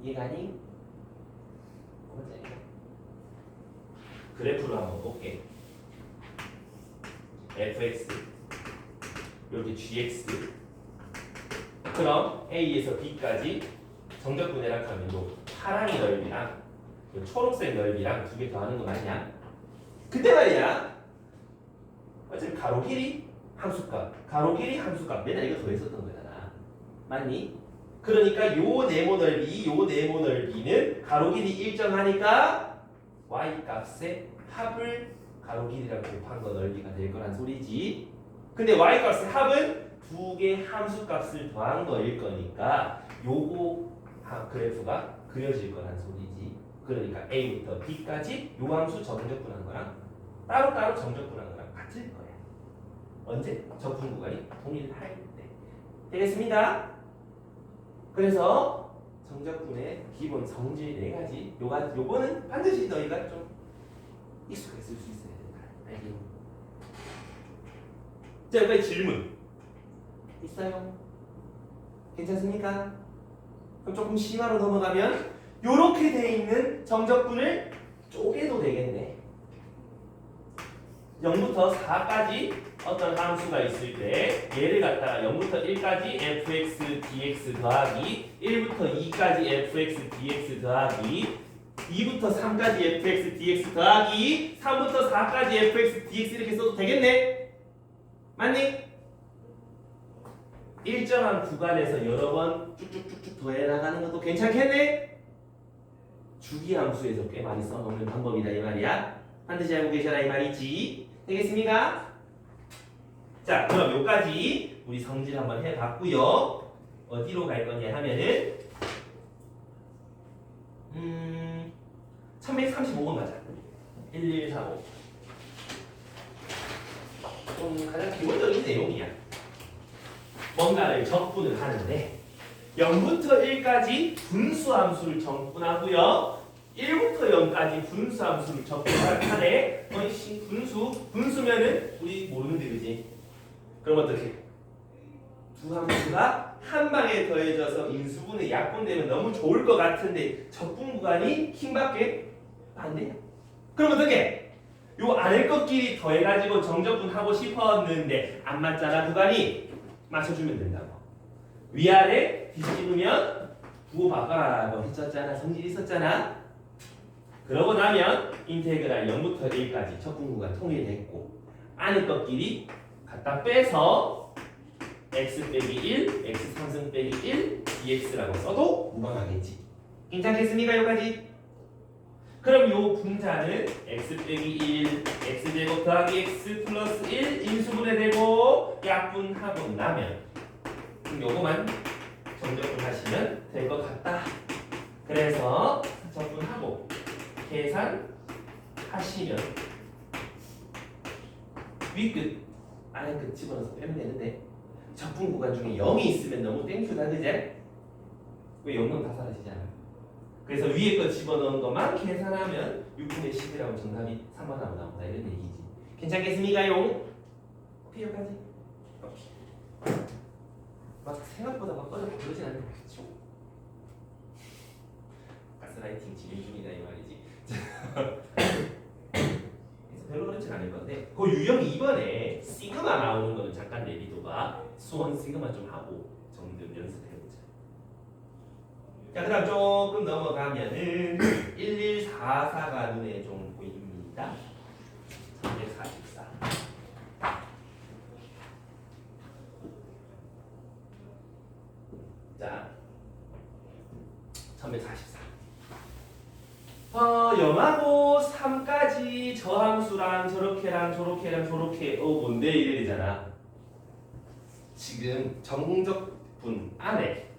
이해가니? 그래프로 한번 볼게. fx 여기 gx 그럼 a에서 b까지 정적분해랑 하면 요 파랑이 넓이랑 요 초록색 넓이랑 두 개 더하는 거 맞냐? 근데 말이야 어차피 가로 길이 함수값 맨날 이거 더했었던 거잖아. 맞니? 그러니까 요 네모 넓이는 가로 길이 일정하니까 y 값의 합을 가로 길이라고 곱한 거 넓이가 될 거란 소리지. 근데 y 값의 합은 두 개 함수 값을 더한 거일 거니까 요거 그래프가 그려질 거란 소리지. 그러니까 a부터 b까지 요 함수 정적분한 거랑 따로따로 정적분한 거랑 같을 거야. 언제? 적분 구간이 동일할 때. 되겠습니다? 그래서 정적분의 기본 성질 네 가지. 요거는 반드시 너희가 좀 익숙했을 수 있어야 된다. 알겠니? 자, 여기까지 질문 있어요? 괜찮습니까? 그럼 조금 심화로 넘어가면 요렇게 돼 있는 정적분을 쪼개도 되겠네. 0부터 4까지 어떤 함수가 있을 때 얘를 갖다가 0부터 1까지 fx dx 더하기 1부터 2까지 fx dx 더하기 2부터 3까지 fx dx 더하기 3부터 4까지 fx dx 이렇게 써도 되겠네? 맞니? 일정한 구간에서 여러 번 쭉쭉쭉쭉 더해 나가는 것도 괜찮겠네? 주기함수에서 꽤 많이 써먹는 방법이다 이 말이야. 반드시 알고 계셔라 이 말이지. 되겠습니까? 자, 그럼 여기까지 우리 성질 한번 해봤고요. 어디로 갈 거냐 하면은 1135번 가자. 1145. 좀 가장 기본적인 내용이야. 뭔가를 적분을 하는데 0부터 1까지 분수함수를 적분하고요. 1부터 0까지 분수함수를 적분하네. 어이씨 분수면은 우리 모르는데 그지? 그럼 어떻게? 두 함수가 한 방에 더해져서 인수분해 약분되면 너무 좋을 것 같은데 적분 구간이 킹밖에 안 돼. 그럼 어떻게? 요 아래 것끼리 더해가지고 정적분하고 싶었는데 안 맞잖아. 구간이 맞춰주면 된다고. 위아래 뒤집으면 부호 바꿔라라고 했었잖아. 성질이 있었잖아. 그러고 나면 인테그랄 0부터 1까지 적분 구간 통일됐고 안에 것끼리 갖다 빼서 x 빼기 1, x 상승 빼기 1, dx라고 써도 무방하겠지. 괜찮겠습니까? 여기까지? 그럼 요 분자는 x 빼기 1, x제곱 더하기 x 플러스 1 인수분해되고 약분하고 나면 그럼 요거만 정적분하시면 될 것 같다. 그래서 적분하고 계산하시면 위끝 아래끝 집어넣어서 빼면 되는데 적분 구간 중에 0이 있으면 너무 땡큐다 그제? 왜 0은 다 사라지잖아. 그래서 위에 거 집어넣은 것만 계산하면 6분의 10이라고 정답이 3번 하고 나온다 이런 얘기지. 괜찮겠습니까? 용? 오케이 여기까지. 막 생각보다 막 꺼져고 그러진 않는 거겠죠. 가스라이팅 진행 중이다 이 말이지. 그래서 별로 그렇진 않을 건데 그 유형 2번에 시그마 나오는 거는 잠깐 내비도가 수원 시그마 좀 하고 정리 좀 연습해보자. 자, 그 다음 조금 넘어가면은 1144가 눈에 좀 보입니다. 344. 344. 0하고 3까지 저 함수랑 저렇게랑 저렇게랑 저렇게 뭔데 이래 되잖아. 지금 정적분 안에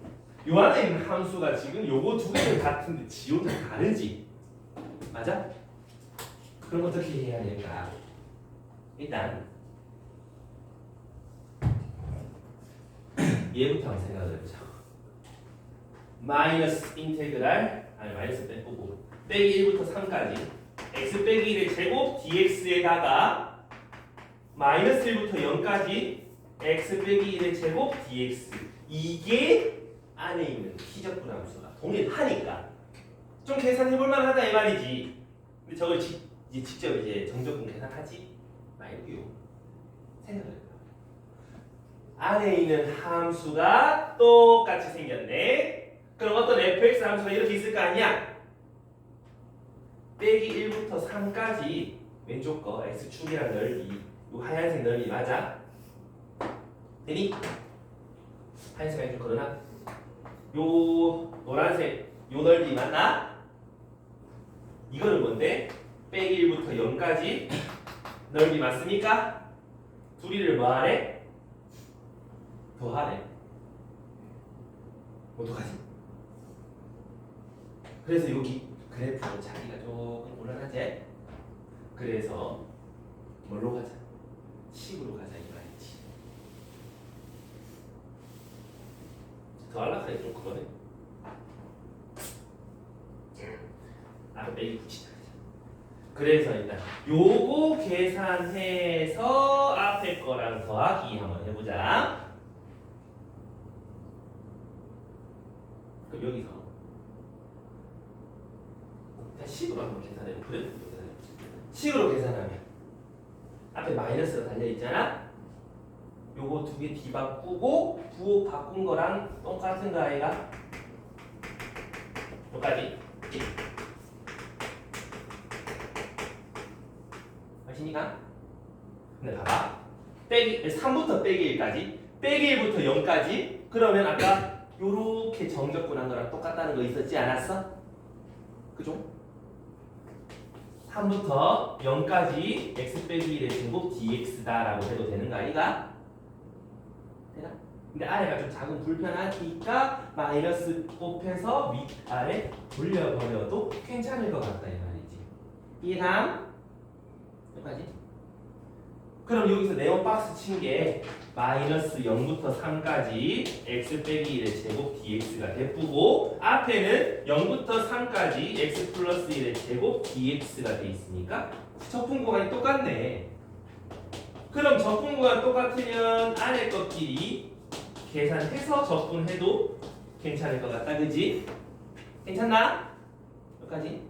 요 안에 있는 함수가 지금 요거 두 개는 같은데 지 혼자 다르지. 맞아? 그럼 어떻게 해야 될까? 일단 얘부터 한번 생각을 해보자. 마이너스 인테그랄 마이너스 빼고 빼기 1부터 3까지 x 빼기 1의 제곱 dx에다가 마이너스 1부터 0까지 x 빼기 1의 제곱 dx 이게 안에 있는 키적분 함수가 동일하니까 좀 계산해볼 만하다 이 말이지. 근데 저걸 이제 직접 이제 정적분 계산하지 말고요. 생각을 해봐. 안에 있는 함수가 똑같이 생겼네. 그럼 어떤 fx 함수가 이렇게 있을 거 아니야? 빼기 1부터 3까지 왼쪽 거 x축이랑 넓이 요 하얀색 넓이 맞아? 되니? 하얀색 왼쪽 거나 요 노란색 요 넓이 맞나? 이거는 뭔데? 빼기 1부터 0까지 넓이 맞습니까? 둘이를 뭐하래? 더하래. 어떡하지? 그래서 여기 그래프로 자기가 조금 올라가지? 그래서 뭘로 가자? 식으로 가자 이 말이지. 더 하려고 좀 그러네. 빼기 붙이자. 그래서 일단 요거 계산해서 앞에 거랑 더하기 한번 해보자. 그럼 여기서 식으로 한번 계산해보자. 그래? 식으로 계산하면 앞에 마이너스가 달려있잖아. 요거 두 개 D 바꾸고 부호 바꾼 거랑 똑같은 거 아이가? 여기까지 아시니까? 근데 봐봐 빼기 3부터 빼기 1까지 빼기 1부터 0까지 그러면 아까 요렇게 정적분한 거랑 똑같다는 거 있었지 않았어? 그죠? 3부터 0까지 x 빼기 1의 제곱 dx다 라고 해도 되는 거 아이가? 되나? 근데 아래가 좀 작은 불편하니까 마이너스 곱해서 윗아래 돌려버려도 괜찮을 것 같다 이 말이지. 이해감? 여기까지? 그럼 여기서 네온박스 친 게 마이너스 0부터 3까지 x 빼기 1의 제곱 dx가 대쁘고 앞에는 0부터 3까지 x 플러스 1의 제곱 dx가 돼 있으니까 적분 구간이 똑같네. 그럼 적분 구간 똑같으면 아래 것끼리 계산해서 적분해도 괜찮을 것 같다 그지? 괜찮나? 여기까지?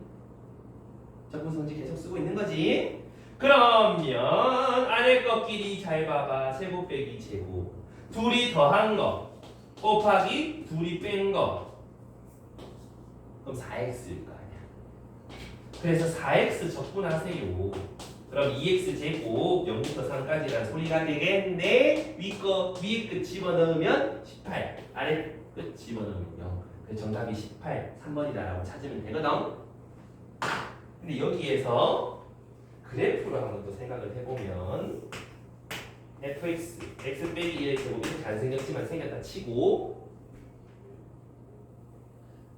적분 성질 계속 쓰고 있는 거지? 그러면 아래 것끼리 잘 봐봐. 제곱 빼기 제곱 둘이 더한 거 곱하기 둘이 뺀 거 그럼 4x일 거 아니야. 그래서 4x 적분하세요. 그럼 2x 제곱 0부터 3까지란 소리가 되겠네. 위에 끝 집어넣으면 18 아래 끝 집어넣으면 0. 그래서 정답이 18 3번이다라고 찾으면 되거든. 근데 여기에서 그래프로 한번 또 생각을 해보면 fx x 빼기 1의 제곱이 잘 생겼지만 생겼다 치고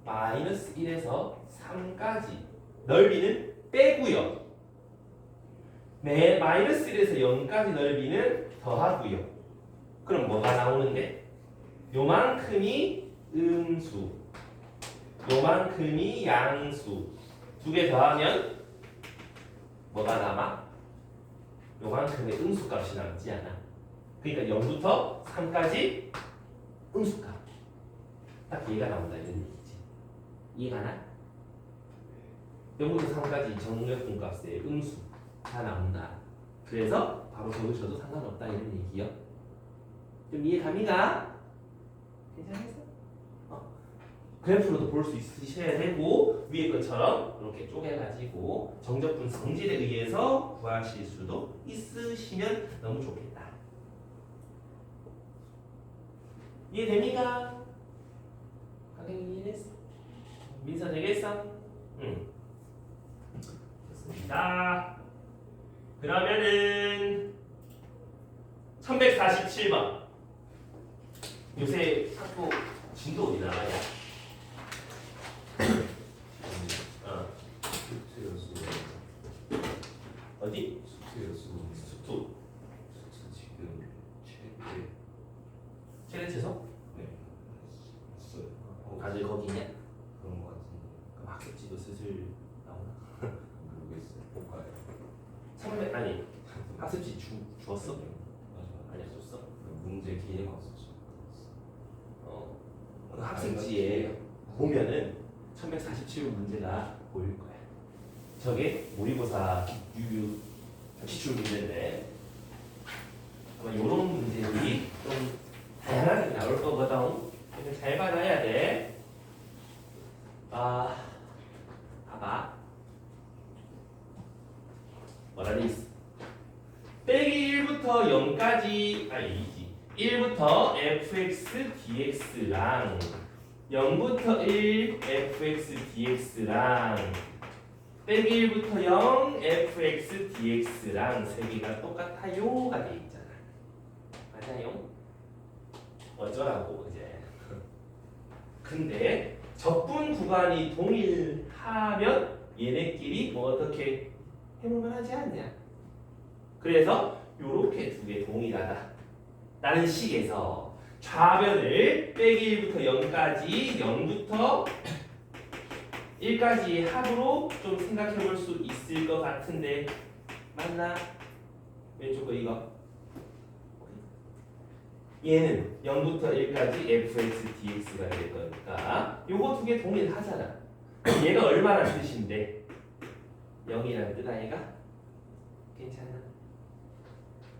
마이너스 1에서 3까지 넓이는 빼고요. 마이너스 1에서 0까지 넓이는 더하고요. 그럼 뭐가 나오는데? 요만큼이 음수 요만큼이 양수 두 개 더하면 뭐가 남아? 요만큼의 음수값이 남지 않아. 그러니까 0부터 3까지 음수값 딱 얘가 나온다 이런 얘기지. 이해가나? 0부터 3까지 정렬분 값의 음수 다 나온다. 그래서 바로 적으셔도 상관없다 이런 얘기요. 좀 이해갑니까? 괜찮겠어? 그래프로도 볼 수 있으셔야 되고 위에 것처럼 이렇게 쪼개가지고 정적분 성질에 의해서 구하실 수도 있으시면 너무 좋겠다. 이해됩니까? 강행이 이해했어? 민서 되겠어? 응. 좋습니다. 그러면은 1147번. 요새 자꾸 진도 어디 나가냐? 숙제였어. 어디? 숙제였어. 수투. 숙제 지금 최대. 최대 최소? 네. 했어요. 다들 거기 있냐? 그런 거 같은데. 그럼 학습지도 슬슬 나오나? 모르겠어요. 못 가요. 선배 아니 학습지 주었어? 맞아. 알려줬어? 문제 기회가 없었죠. 그 학습지에 보면은 1147번 문제가 보일 거야. 저게 모의고사 유유 기출 문제인데 아마 이런 문제들이 좀 다양하게 나올 거거든. 그래서 잘 받아야 돼. 봐봐. 뭐라 돼 있어? 빼기 1부터 0까지 아니지 1부터 fx dx랑 0부터 1 fx dx랑 빼기 1부터 0 fx dx랑 세 개가 똑같아요가 돼 있잖아. 맞아요? 어쩌라고 이제. 근데 적분 구간이 동일하면 얘네끼리 뭐 어떻게 해볼만 하지 않냐? 그래서 요렇게 두 개 동일하다 라는 식에서 좌변을 빼기 1부터 0까지 0부터 1까지 합으로 좀 생각해 볼 수 있을 것 같은데 맞나? 왼쪽 거 이거 얘는 0부터 1까지 fx dx가 될 거니까 요거 두 개 동일하잖아. 얘가 얼마나 뜻인데 0이라는 뜻 아이가? 괜찮아.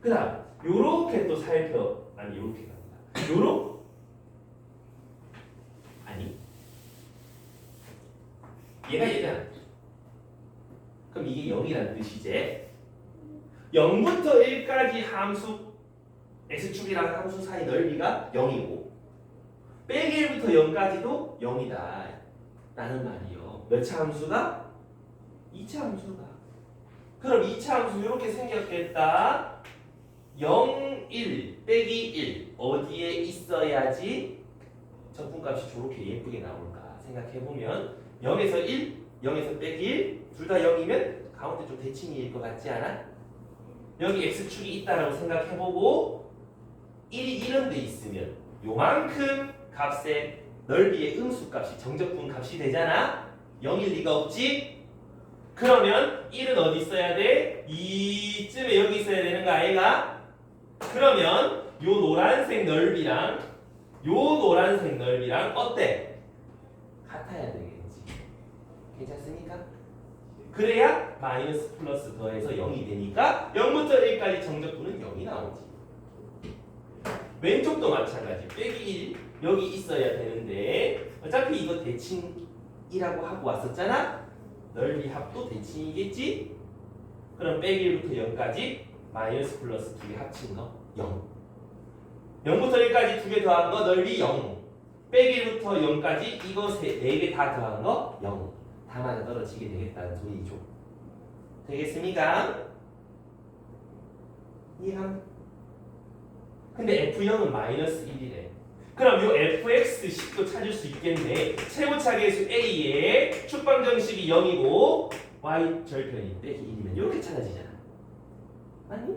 그 다음 요렇게 또 아니 요렇게 갑니다. 아니 얘가 그럼 이게 0이라는 뜻이지. 0부터 1까지 함수 x축이랑 함수 사이 넓이가 0이고 빼기 1부터 0까지도 0이다 라는 말이요. 몇 차 함수가? 2차 함수가. 그럼 2차 함수 이렇게 생겼겠다. 0, 1, 빼기 1 어디에 있어야지 적분값이 저렇게 예쁘게 나올까 생각해보면 0에서 1, 0에서 빼기 1 둘 다 0이면 가운데 좀 대칭일 것 같지 않아? 여기 x축이 있다라고 생각해보고 1이 이런 데 있으면 요만큼 값의 넓이의 음수값이 정적분 값이 되잖아? 0일 리가 없지? 그러면 1은 어디 있어야 돼? 이쯤에 여기 있어야 되는 거 아이가? 그러면 요 노란색 넓이랑 어때? 같아야 되겠지. 괜찮습니까? 그래야 마이너스 플러스 더해서 0이 되니까 0부터 1까지 정적분은 0이 나오지. 왼쪽도 마찬가지. 빼기 1 여기 있어야 되는데 어차피 이거 대칭이라고 하고 왔었잖아? 넓이 합도 대칭이겠지? 그럼 빼기 1부터 0까지 마이너스 플러스 두 개 합친 거 0. 0부터 1까지 두 개 더한 거 넓이 0. 빼기 1부터 0까지 이거 네 개 다 더한 거 0. 다 맞아 떨어지게 되겠다는 소리죠. 되겠습니까? 이해함? 근데 F0은 마이너스 1이래. 그럼 요 fx10도 찾을 수 있겠네. 최고차 계수 a의 축방 정식이 0이고 y 절편이 빼기 1이면 이렇게 찾아지잖아. 아니?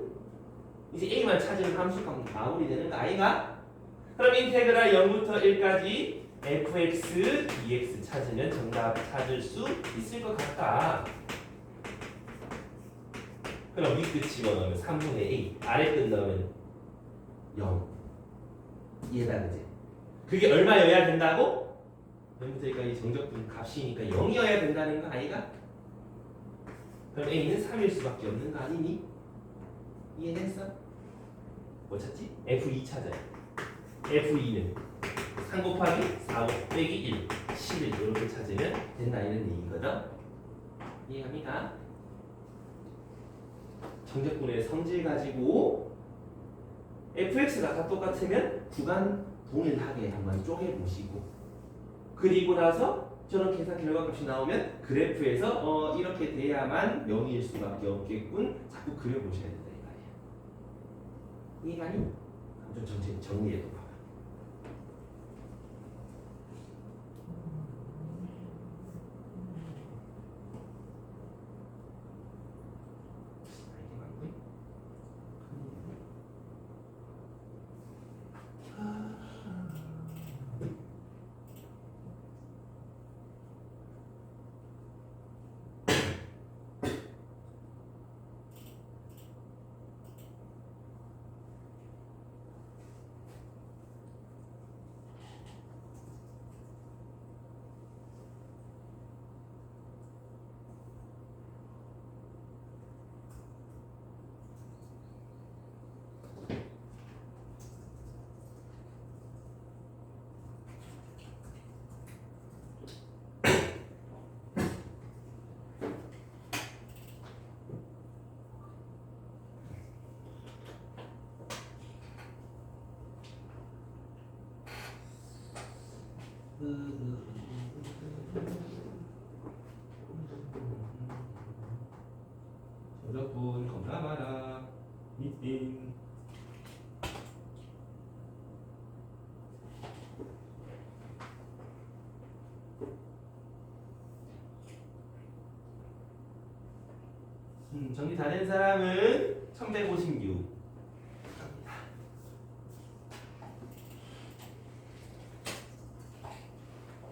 이제 a만 찾으면 함수가 마무리되는 거 아이가? 그럼 인테그랄 0부터 1까지 fx dx 찾으면 정답 찾을 수 있을 것 같다. 그럼 윗끝 집어넣으면 3분의 a, 아래끝 넣으면 0. 이해다 그지? 그게 얼마여야 된다고? 0부터 1까지 정적분 값이니까 0이어야 된다는 거 아이가? 그럼 a는 3일 수밖에 없는 거 아니니? 이해했어? 뭐 찾지? f2 찾아요. f2는 3 곱하기 4 빼기 1, 11 이렇게 찾으면 된다 이런 얘기거든. 이해합니까? 정적분의 성질 가지고 fx가 다 똑같으면 구간 동일하게 한번 쪼개보시고 그리고 나서 저런 계산 결과값이 나오면 그래프에서 이렇게 돼야만 0일 수밖에 없겠군. 자꾸 그려보셔야 된다 이 말이야. 이해가니? 좀 전체 정리해도 봐봐. 여러분 건강하라. 미팅. 정리 다 된 사람은 1156.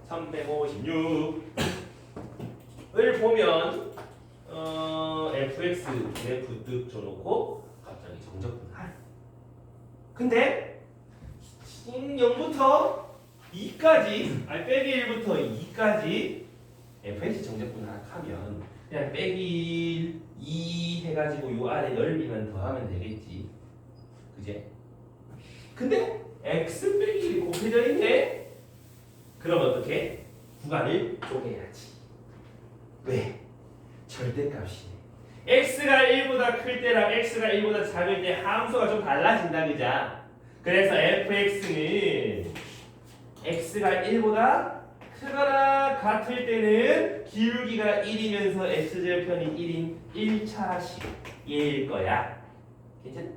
1156을 보면 fx 그래프 뜩 줘놓고 갑자기 정적분할. 근데 0부터 2까지 아니 빼기 1부터 2까지 fx 정적분할 하면 그냥 빼기 1, 2 해가지고 요 안에 넓이만 더하면 되겠지. 그제? 근데 x 빼기 1이 곱해져 있네. 그럼 어떻게? 구간을 쪼개야지. 왜? 절대값이네. x가 1보다 클 때랑 x가 1보다 작을 때 함수가 좀 달라진다 그자. 그래서 fx는 x가 1보다 크거나 같을 때는 기울기가 1이면서 x절편이 1인 1차식일 거야. 괜찮아?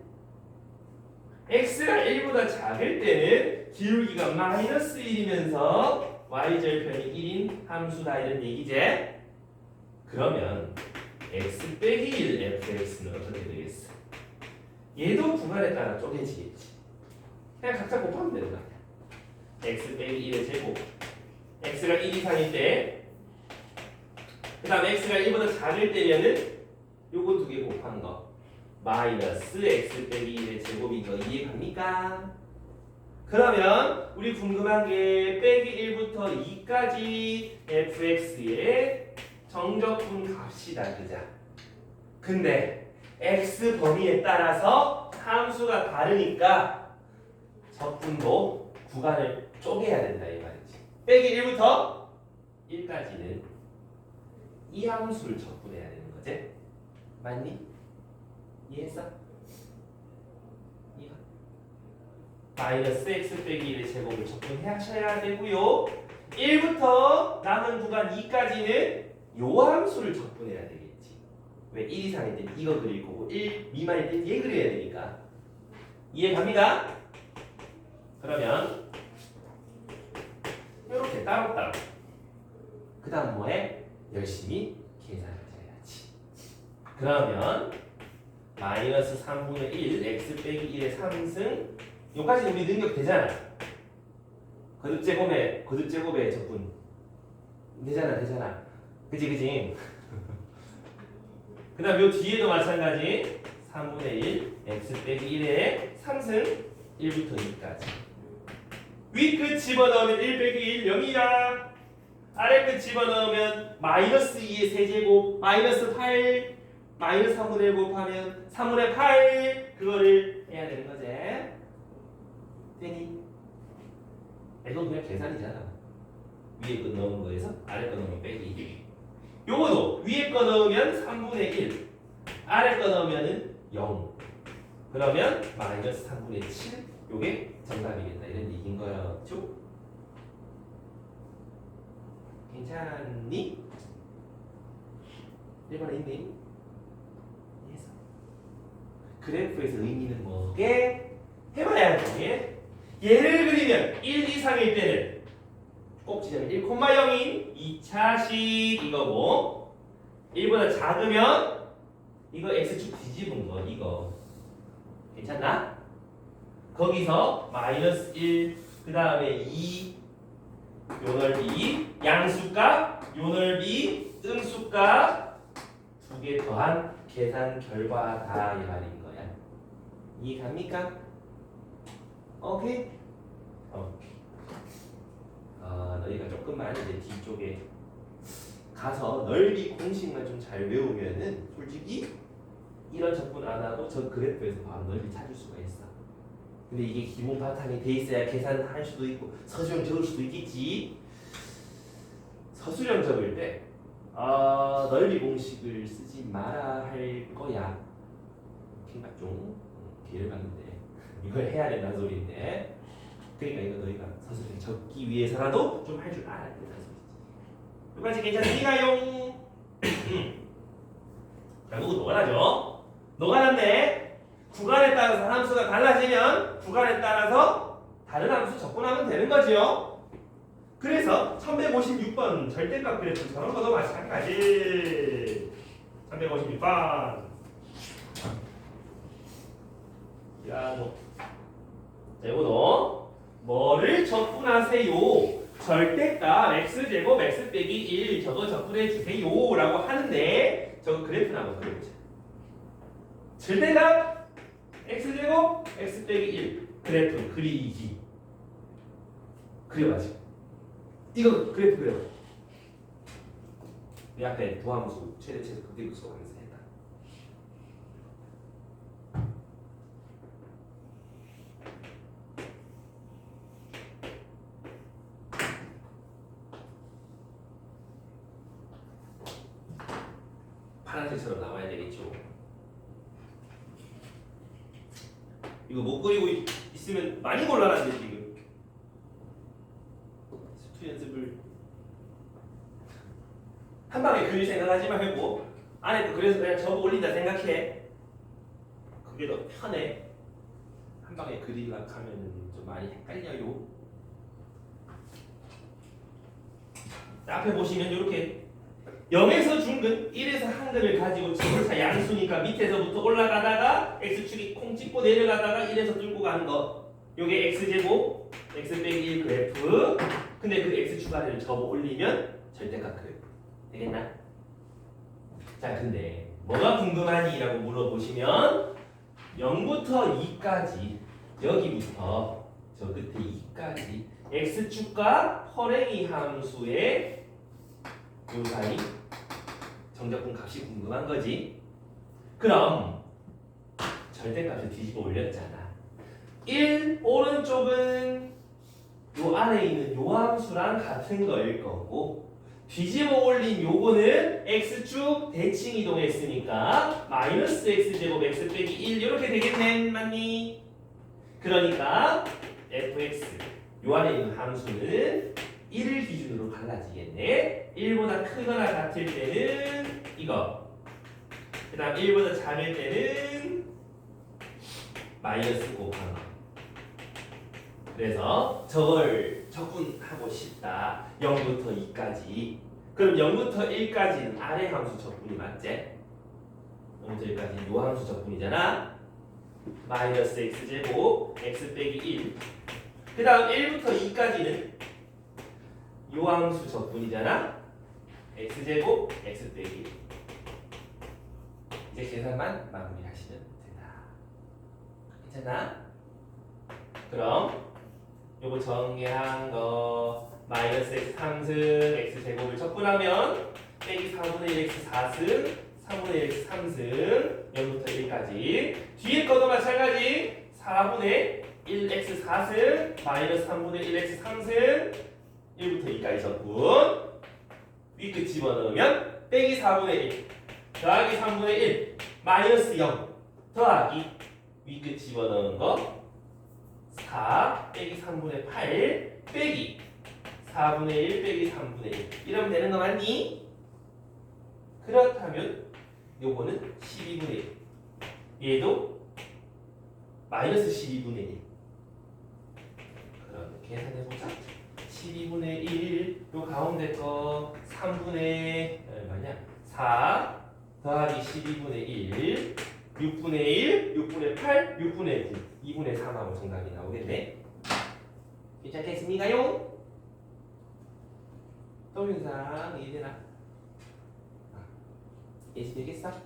x가 1보다 작을 때는 기울기가 마이너스 1이면서 y절편이 1인 함수다 이런 얘기지? 그러면 x 빼기 1 fx는 어떻게 되겠어? 얘도 구간에 따라 쪼개지겠지. 그냥 각자 곱하면 되는 거 아니야. x 빼기 1의 제곱 x가 1 이상일 때 그 다음 x가 1보다 작을 때면은 요거 두 개 곱한 거 마이너스 x 빼기 1의 제곱인 거 이해갑니까? 그러면 우리 궁금한 게 빼기 1부터 2까지 fx의 정적분 값이다 그자. 근데 x 범위에 따라서 함수가 다르니까 적분도 구간을 쪼개야 된다 이 말이지. 빼기 1부터 1까지는 이 함수를 적분해야 되는 거지. 맞니? 이해했어? 이해가? 마이너스 x 빼기 1의 제곱을 적분하셔야 되고요. 1부터 남은 구간 2까지는 요 함수를 적분해야 되겠지. 왜 1 이상일 땐 이거 그릴 거고 1 미만일 땐 얘 그려야 되니까. 이해갑니다? 그러면 이렇게 따로따로 그 다음 뭐해? 열심히 계산을 해야지. 그러면 마이너스 3분의 1 x 빼기 1의 3승 여기까지 우리 능력 되잖아. 거듭제곱에 적분 되잖아. 그지? 그 다음 요 뒤에도 마찬가지 3분의 1 x 빼기 1의 3승 1부터 2까지 윗끝 집어넣으면 1 빼기 1 0이야. 아래끝 집어넣으면 마이너스 2의 세제곱 마이너스 8 마이너스 3분의 1 곱하면 3분의 8 그거를 해야 되는 거지. 되니? 이건 그냥 계산이잖아. 위에 거 넣은 거에서 아래 거 넣으면 빼기 1. 요거도 위에 거 넣으면 3분의 1 아래 거 넣으면 0 그러면 마이너스 3분의 7 요게 정답이겠다 이런 얘기인 거였죠? 괜찮니? 1번에 있니? 해서 그래프에서 의미는 뭐게? 해봐야죠. 얘를 그리면 1 이상일 때는 꼭지점이 1,0인 2차식 이거고 1보다 작으면 이거 x축 뒤집은 거 이거 괜찮나? 거기서 -1 그 다음에 2 요 넓이 양수값 요 넓이 음수값 두 개 더한 계산 결과다 이 말인 거야. 이해갑니까? 오케이? 오케이. 너희가 조금만 이제 뒤쪽에 가서 넓이 공식만 좀 잘 외우면은 솔직히 이런 접근 안 하고 저 그래프에서 바로 넓이 찾을 수가 있어. 근데 이게 기본 바탕이 돼 있어야 계산할 수도 있고 서술형 적을 수도 있겠지. 서술형 적을 때 넓이 공식을 쓰지 말아 할 거야. 생각 좀 기회를 받는데 이걸 해야 된다는 소리인데 그러니까 이거 너희가 서술형 적기 위해서라도 좀 할 줄 알아야 된다는 소리지. 여기까지 괜찮으니까요. 결국은 녹아나죠. 녹아난데 구간에 따라서 함수가 달라지면 구간에 따라서 다른 함수 접근하면 되는 거지요. 그래서 1156번 절대값 그래프 저런 것도 마찬가지. 1156번. 야, 뭐. 자, 이거도 뭐를 접근하세요? 절대값 x제곱 x 빼기 1 저거 접근해 주세요 라고 하는데 저거 그래프나 한번 그려보자. 절대값 x제곱 x 빼기 1 그래프 그리기 그려가지고 이거 그래프 그려. 내 앞에 도함수 최대 최소 극대극소 하면서 했다. 파란색처럼 나와야 되겠죠. 이거 못 그리고 있으면 많이 곤란한데 지금. 수투 연습을 한 방에 그릴 생각하지 말고 안에 또 그래서 그냥 접어 올린다 생각해. 그게 더 편해. 한 방에 그리려고 하면 좀 많이 헷갈려요. 앞에 보시면 이렇게 0에서 중근, 1에서 한근을 가지고 지금차 양수니까 밑에서부터 올라가다가 x축이 콩 찍고 내려가다가 1에서 뚫고 가는 거. 요게 x제곱, x 빼기 1 그래프. 근데 그 x축 아래를 접어 올리면 절대값 그래프. 되겠나? 자, 근데 뭐가 궁금하니? 라고 물어보시면 0부터 2까지 여기부터 저 끝에 2까지 x축과 허랭이 함수의 요 사이 정적분 값이 궁금한 거지. 그럼 절대값을 뒤집어 올렸잖아. 1 오른쪽은 요 안에 있는 요 함수랑 같은 거일 거고 뒤집어 올린 요거는 x축 대칭 이동했으니까 마이너스 x제곱 x 빼기 1 이렇게 되겠네. 맞니? 그러니까 fx 요 안에 있는 함수는 1을 기준으로 갈라지겠네. 1보다 크거나 같을 때는 이거. 그 다음 1보다 작을 때는 마이너스 곱한 거. 그래서 저걸 적분하고 싶다. 0부터 2까지. 그럼 0부터 1까지는 아래 함수 적분이 맞지? 0부터 1까지 요 함수 적분이잖아. 마이너스 x제곱 x 빼기 1. 그 다음 1부터 2까지는 요 함수 적분이잖아. x제곱 x 빼기 1. 이제 계산만 마무리하시면 된다. 괜찮나? 그럼 요거 정리한 거 마이너스 x 3승 x제곱을 적분하면 빼기 4분의 1 x 4승 3분의 1 x 3승 0부터 1까지 뒤에 거도 마찬가지 4분의 1x 4승 마이너스 3분의 1x 3승 1부터 2까지 적분 위끝 집어넣으면 빼기 4분의 1 더하기 3분의 1 마이너스 0 더하기 위끝 집어넣은 거 4 빼기 3분의 8 빼기 4분의 1 빼기 3분의 1 이러면 되는 거 맞니? 그렇다면 요거는 12분의 1 얘도 마이너스 12분의 1 그럼 계산해보자 12분의 1 요 가운데 거 3분의 얼마냐 4 더하기 12분의 1 6분의 1 6분의 8 6분의 9 2분의 3하고 정답이 나오겠네 괜찮겠습니까요? 동영상 이해되나? 이해되겠어? 자,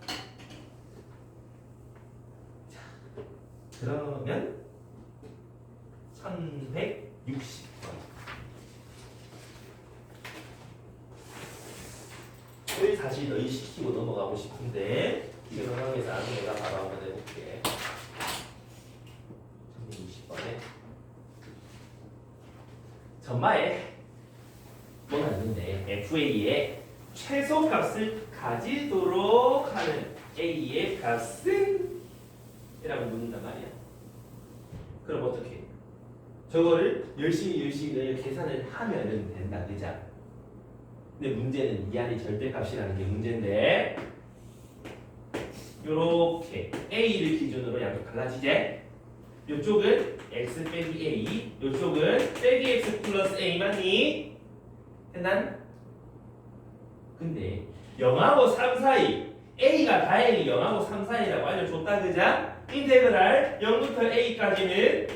그러면 1160번 을 다시 너희시키고 넘어가고 싶은데 이 상황에서 아는 내가 바로 한번 해볼게 1160번에 전마에 뭐가 있는데 FA의 최소값을 가지도록 하는 A의 값은? 이라고 묻는단 말이야 그럼 어떻게 해? 저거를 열심히 너희가 계산을 하면은 된다 그죠? 근데 문제는 이 안이 절대값이라는 게 문제인데 요렇게 A를 기준으로 양쪽 갈라지지? 요쪽은 X 빼기 A 요쪽은 빼기 X 플러스 A 맞니? 됐난? 근데 0하고 3 사이 A가 다행히 0하고 3 사이라고 알려줬다 그자? 인테그랄 0부터 A까지는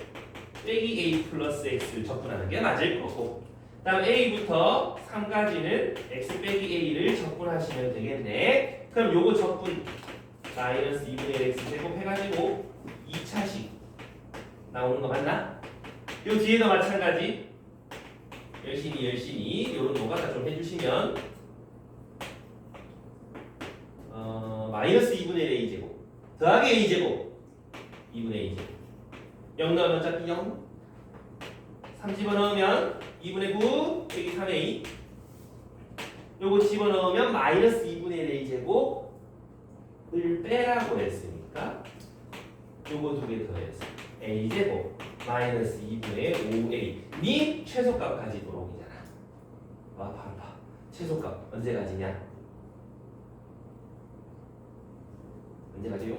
빼기 A 플러스 X를 적분하는 게 맞을 거고 다음 A부터 3까지는 X 빼기 A를 적분하시면 되겠네 그럼 요거 적분 마이너스 2분의 1 X 제곱 해가지고 2차식 나오는 거 맞나? 요 뒤에도 마찬가지 열심히 요런 노가다 좀 해주시면 마이너스 2분의 1 A제곱 더하기 A제곱 2분의 A제곱 0 넣으면 어차피 0 3 집어넣으면 2분의 9 빼기 3A 요거 집어넣으면 마이너스 2분의 1 A제곱을 빼라고 했으니까 요거 두 개 더해서 A제곱 마이너스 2분의 5A 니 최소값 가지도록이잖아 와 봐봐 최소값 언제 가지냐 언제 가지요?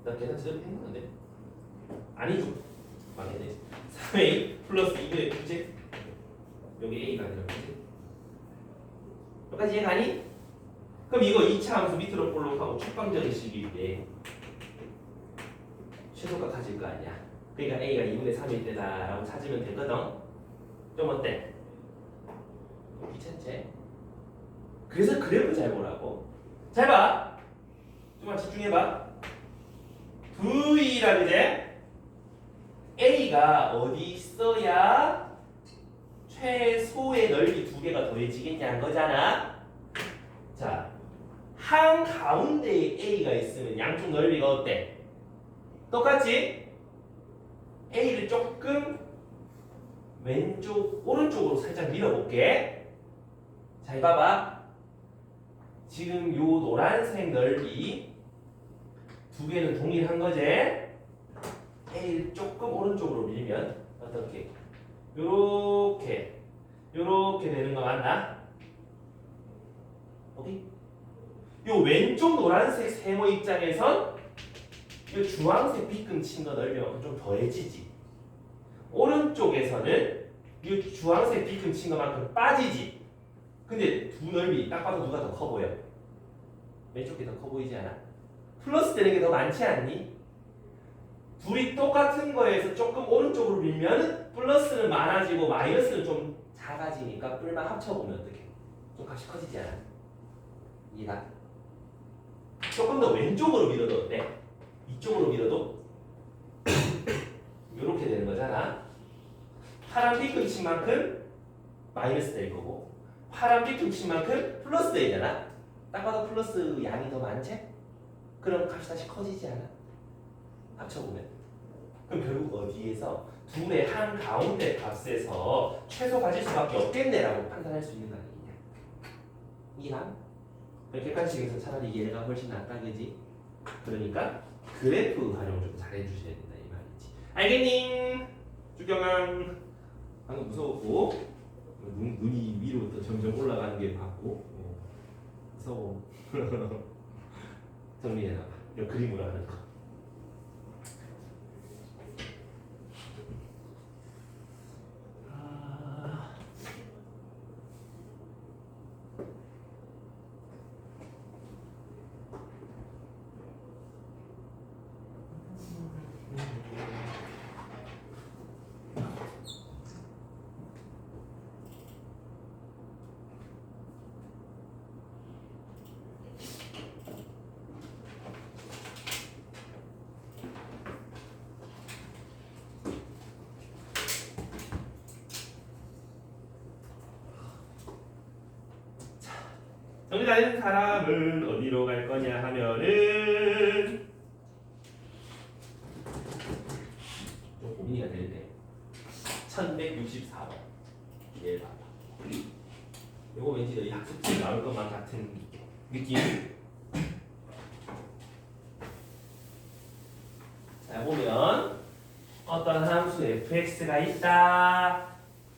나 계산 제대로 했는데 아니죠 망했네 3A 플러스 2분의 9제 여기 A가 아니라 9제 여기까지 이해가니? 그럼 이거 2차 함수 밑으로 볼록하고 축방적인 식일 때 최소값 가질 거 아니야 그러니까 A가 2분의 3일 때다 라고 찾으면 되거든 좀 어때? 귀찮지? 그래서 그래프 잘 보라고 잘 봐! 좀만 집중해봐 V라 그제? A가 어디 있어야 최소의 넓이 두 개가 더해지겠냐는 거잖아 자 한가운데에 A가 있으면 양쪽 넓이가 어때? 똑같지? A를 조금 왼쪽 오른쪽으로 살짝 밀어볼게 잘 봐봐 지금 요 노란색 넓이 두 개는 동일한 거지? A를 조금 오른쪽으로 밀면 어떻게? 요렇게 되는 거 맞나? 오케이? 요 왼쪽 노란색 세모 입장에선 요 주황색 빗금 친 거 넓이만큼 좀 더해지지 오른쪽에서는 요 주황색 빗금 친 것만큼 빠지지 근데 두 넓이 딱 봐도 누가 더 커 보여? 왼쪽 게 더 커 보이지 않아? 플러스 되는 게 더 많지 않니? 둘이 똑같은 거에서 조금 오른쪽으로 밀면 플러스는 많아지고 마이너스는 좀 작아지니까 뿔만 합쳐보면 어떡해? 좀 값이 커지지 않아? 이해가? 조금 더 왼쪽으로 밀어도 어때? 이쪽으로 밀어도 이렇게 되는 거잖아 파란 삐끗친 만큼 마이너스 될 거고 파란 삐끗친 만큼 플러스 되잖아 딱 봐도 플러스 양이 더 많지? 그럼 값이 다시 커지지 않아? 합쳐보면 그럼 결국 어디에서 둘의 한 가운데 값에서 최소 가질 수밖에 없겠네라고 판단할 수 있는 거 아니냐 이해가? 객관식에서 차라리 얘가 훨씬 낫다 그지? 그러니까 그래프 활용 좀 잘해주셔야 된다 이 말이지 알겠니? 주경아 방금 무서웠고 눈이 위로부터 점점 올라가는 게 봤고 무서워. 정리해놔봐. 이 그림으로 하는 거. 정리 다 된 사람은 어디로 갈 거냐 하면은 좀 고민이가 되는데 1164번 얘 봐봐. 요거 왠지 여기 학습지 나올 것만 같은 느낌. 자 보면 어떤 함수 fx가 있다.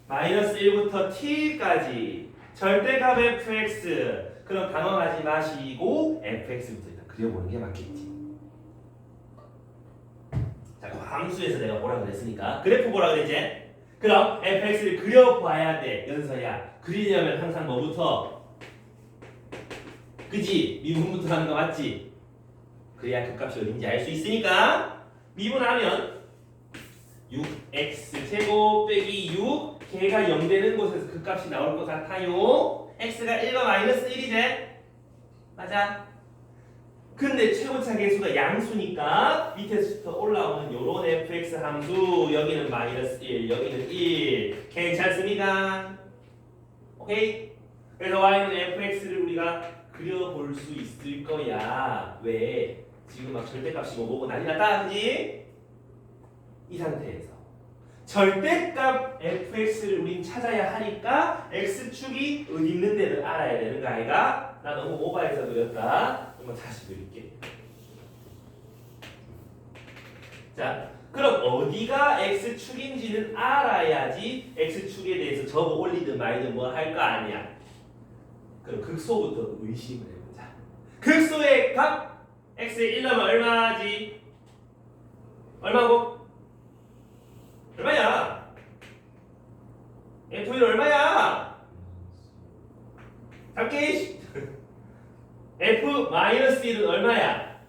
마이너스 1부터 t까지 절대값 fx. 그럼 당황하지 마시고 fx부터 일단 그려보는 게 맞겠지. 자, 그 함수에서 내가 뭐라 그랬으니까 그래프 보라 그랬지? 그럼 fx를 그려봐야 돼, 연서야. 그리려면 항상 뭐부터? 그지? 미분부터 하는 거 맞지? 그래야 그 값이 어딘지 알 수 있으니까 미분하면 6x제곱 빼기 6 걔가 0 되는 곳에서 그 값이 나올 것 같아요. x가 1과 마이너스 1이제 맞아. 근데 최고차 계수가 양수니까 밑에서부터 올라오는 요런 fx 함수 여기는 마이너스 1 여기는 1 괜찮습니다. 오케이? 그래서 y는 fx를 우리가 그려볼 수 있을 거야. 왜? 지금 막 절대값이 뭐고 난리 났다 그지? 이 상태에서 절대값 fx를 우린 찾아야 하니까 x축이 어디 있는지를 알아야 되는 거 아이가? 나 너무 오버해서 그렸다. 한번 다시 그릴게. 자, 그럼 어디가 x축인지는 알아야지 x축에 대해서 접어 올리든 말든 뭐 할 거 아니야. 그럼 극소부터 의심을 해보자. 극소의 값 x의 1 넣으면 얼마지? 얼마고? 얼마야? F1 얼마야? 잡기 F-1은 얼마야?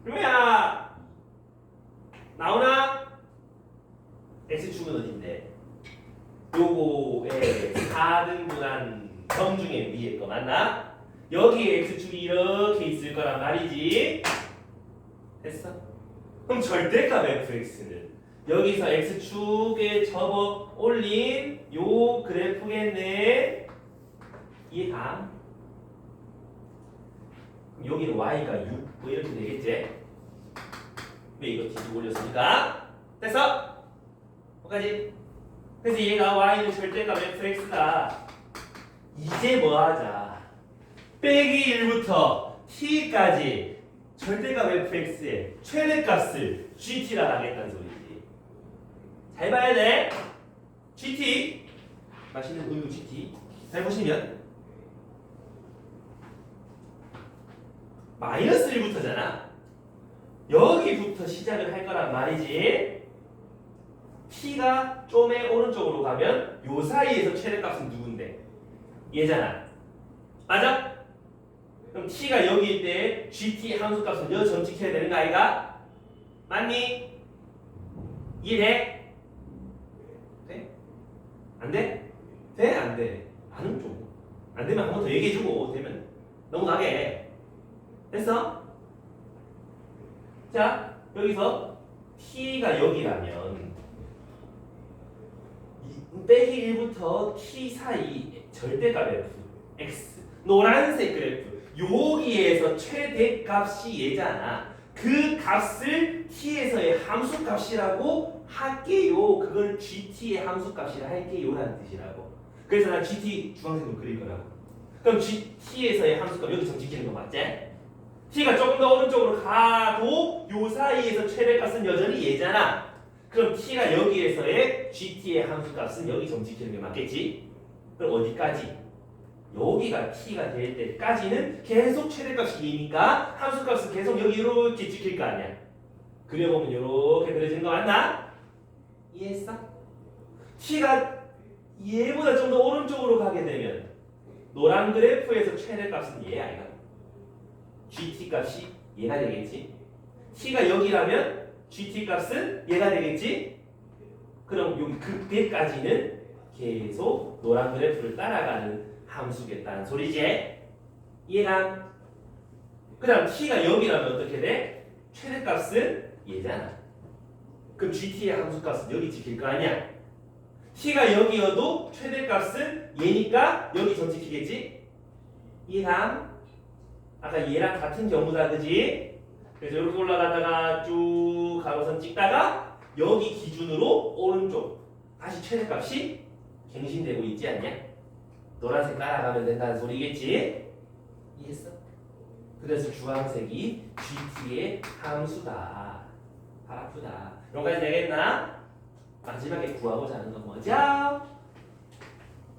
얼마야? 나오나? X축은 어딘데? 요거의 4등분한 점 중에 위에 거 맞나? 여기에 X축이 이렇게 있을 거란 말이지. 됐어? 그럼 절대값 fx는 여기서 x축에 접어 올린 요 그래프겠네. 이해가? 그럼 여기는 y가 6 뭐 이렇게 되겠지? 왜 이거 뒤집어 올렸으니까? 됐어? 뭐까지? 그래서 얘가 y는 절대값 fx가 이제 뭐 하자? 빼기 1부터 t까지 절대값 fx의 최대값을 gt라 하겠다는 소리지. 잘 봐야 돼. gt 맛있는 우유 gt 잘 보시면 마이너스 1부터잖아. 여기부터 시작을 할 거란 말이지. t가 좀의 오른쪽으로 가면 요 사이에서 최대값은 누군데? 얘잖아. 맞아? 그럼 t가 여기일 때 gt 함수값은 여 점찍혀야 되는 거 아이가? 맞니? 이해돼? 돼? 안 돼? 돼? 안 돼? 아는 좀. 안 되면 한 번 더 얘기해주고 되면 넘어가게. 됐어? 자, 여기서 t가 여기라면 빼기 1부터 t 사이 절대값 f x 노란색 그래프 여기에서 최대값이 얘잖아. 그 값을 t에서의 함수값이라고 할게요. 그걸 gt의 함수값이라 할게요라는 뜻이라고. 그래서 난 gt 주황색으로 그릴 거라고. 그럼 t에서의 함수값 여기 점찍히는 거 맞지? t가 조금 더 오른쪽으로 가도 요 사이에서 최대값은 여전히 얘잖아. 그럼 t가 여기에서의 gt의 함수값은 여기 점찍히는 게 맞겠지? 그럼 어디까지? 여기가 t가 될 때까지는 계속 최대값이 2니까 함수값은 계속 여기 이렇게 찍힐 거 아니야. 그려보면 이렇게 그려지는 거 맞나? 이해했어? t가 얘보다 좀 더 오른쪽으로 가게 되면 노란 그래프에서 최대값은 얘 아이가? gt 값이 얘가 되겠지? t가 여기라면 gt 값은 얘가 되겠지? 그럼 여기 그때까지는 계속 노란 그래프를 따라가는 함수겠다는 소리지? 이해가? 그 다음 t가 여기라면 어떻게 돼? 최대값은 얘잖아. 그럼 gt의 함수값은 여기 지킬 거 아니야? t가 여기여도 최대값은 얘니까 여기 점 지키겠지? 이해가? 아까 얘랑 같은 경우다 그지? 그래서 이렇게 올라가다가 쭉 가로선 찍다가 여기 기준으로 오른쪽 다시 최대값이 갱신되고 있지 않냐? 노란색 따라가면 된다는 소리겠지? 이해했어? 그래서 주황색이 GT의 함수다. 발 아프다. 여기까지 되겠나? 마지막에 구하고자 하는 건 뭐죠?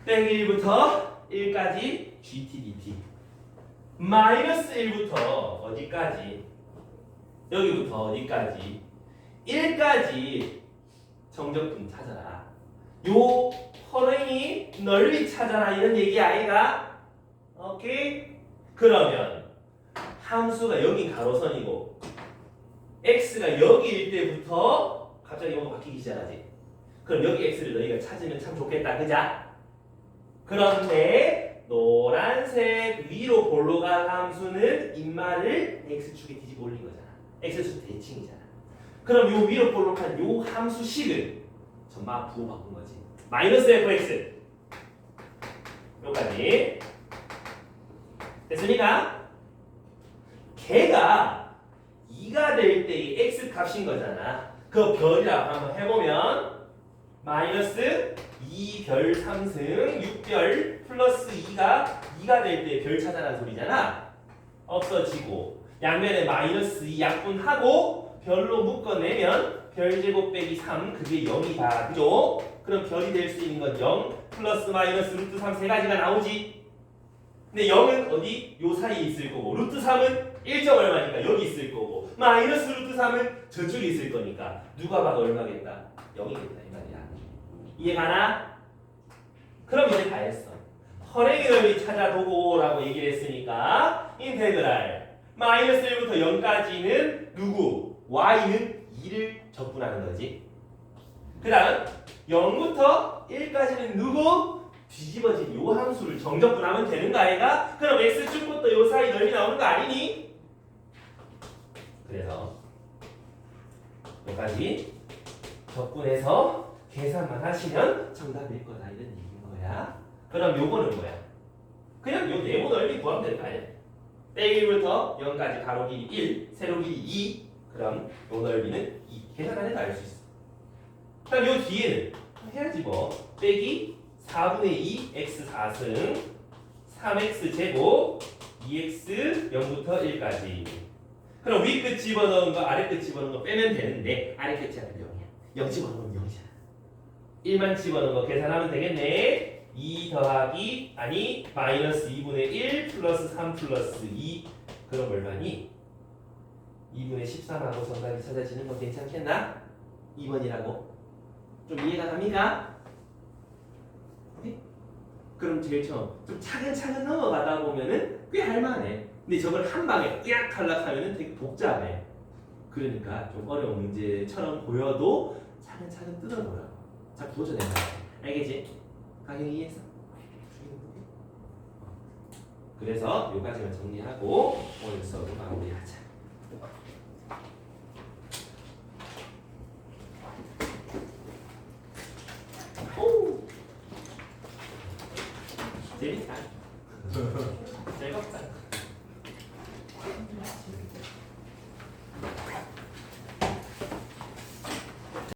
땡 1부터 1까지 GT, DT 마이너스 1부터 어디까지? 여기부터 어디까지? 1까지 정적분 찾아라. 요 허랭이 넓이 찾아라 이런 얘기 아이가? 오케이? 그러면 함수가 여기 가로선이고 x가 여기일 때부터 갑자기 뭔가 바뀌기 시작하지. 그럼 여기 x를 너희가 찾으면 참 좋겠다. 그자? 그런데 노란색 위로 볼로 간 함수는 인마를 x축에 뒤집어 올린 거잖아. x축 대칭이잖아. 그럼 요 위로 볼로 간 요 함수식을 전마 부호 바꾼 거지. 마이너스 fx 여기까지 됐습니까? 걔가 2가 될 때의 x 값인 거잖아. 그 별이라고 한번 해보면 마이너스 2별 3승 6별 플러스 2가 2가 될 때 별 찾아라는 소리잖아. 없어지고 양면에 마이너스 2 약분하고 별로 묶어내면 별 제곱 빼기 3 그게 0이다. 그죠? 그럼 별이 될 수 있는 건 0 플러스 마이너스 루트 3 세 가지가 나오지. 근데 0은 어디? 요 사이에 있을 거고 루트 3은 1점 얼마니까 여기 있을 거고 마이너스 루트 3은 저쪽에 있을 거니까 누가 봐도 얼마겠다? 0이겠다 이 말이야. 이해가나? 그럼 이제 다 했어. 허랭이 넓이 찾아보고 라고 얘기를 했으니까 인테그랄 마이너스 1부터 0까지는 누구? y는 2를 적분하는 거지. 그 다음 0부터 1까지는 누구? 뒤집어진 요 함수를 정적분하면 되는 거 아이가? 그럼 x축부터 요 사이 넓이 나오는 거 아니니? 그래서 여기까지 적분해서 계산만 하시면 정답일 거다 이런 얘기인 거야. 그럼 요거는 뭐야? 그냥 요 네모 넓이 구하면 될 거 아니야? 1부터 0까지 가로 길이 1, 세로 길이 2 그럼 요 넓이는 2 계산 안 해도 알 수 있어. 그럼 요 뒤에는 해야지 뭐 빼기 4분의 2 x 4승 3x 제곱 2x 0부터 1까지 그럼 위 끝 집어넣은 거 아래 끝 집어넣은 거 빼면 되는데 아래 끝이 아니라 0이야. 0 집어넣으면 0이잖아. 1만 집어넣은 거 계산하면 되겠네. 2 더하기 아니 마이너스 2분의 1 플러스 3 플러스 2 그럼 얼마니? 2분의 13하고 정답이 찾아지는 건 괜찮겠나? 2번이라고 좀 이해가 갑니까? 그럼 제일 처음 좀 차근차근 넘어가다 보면은 꽤 할만해. 근데 저걸 한 방에 으악 탈락하면은 되게 복잡해. 그러니까 좀 어려운 문제처럼 보여도 차근차근 뜯어보라고. 자 도전해봐. 알겠지? 가경 이해했어? 그래서 여기까지만 정리하고 오늘 수업을 마무리하자. 오! 재밌다.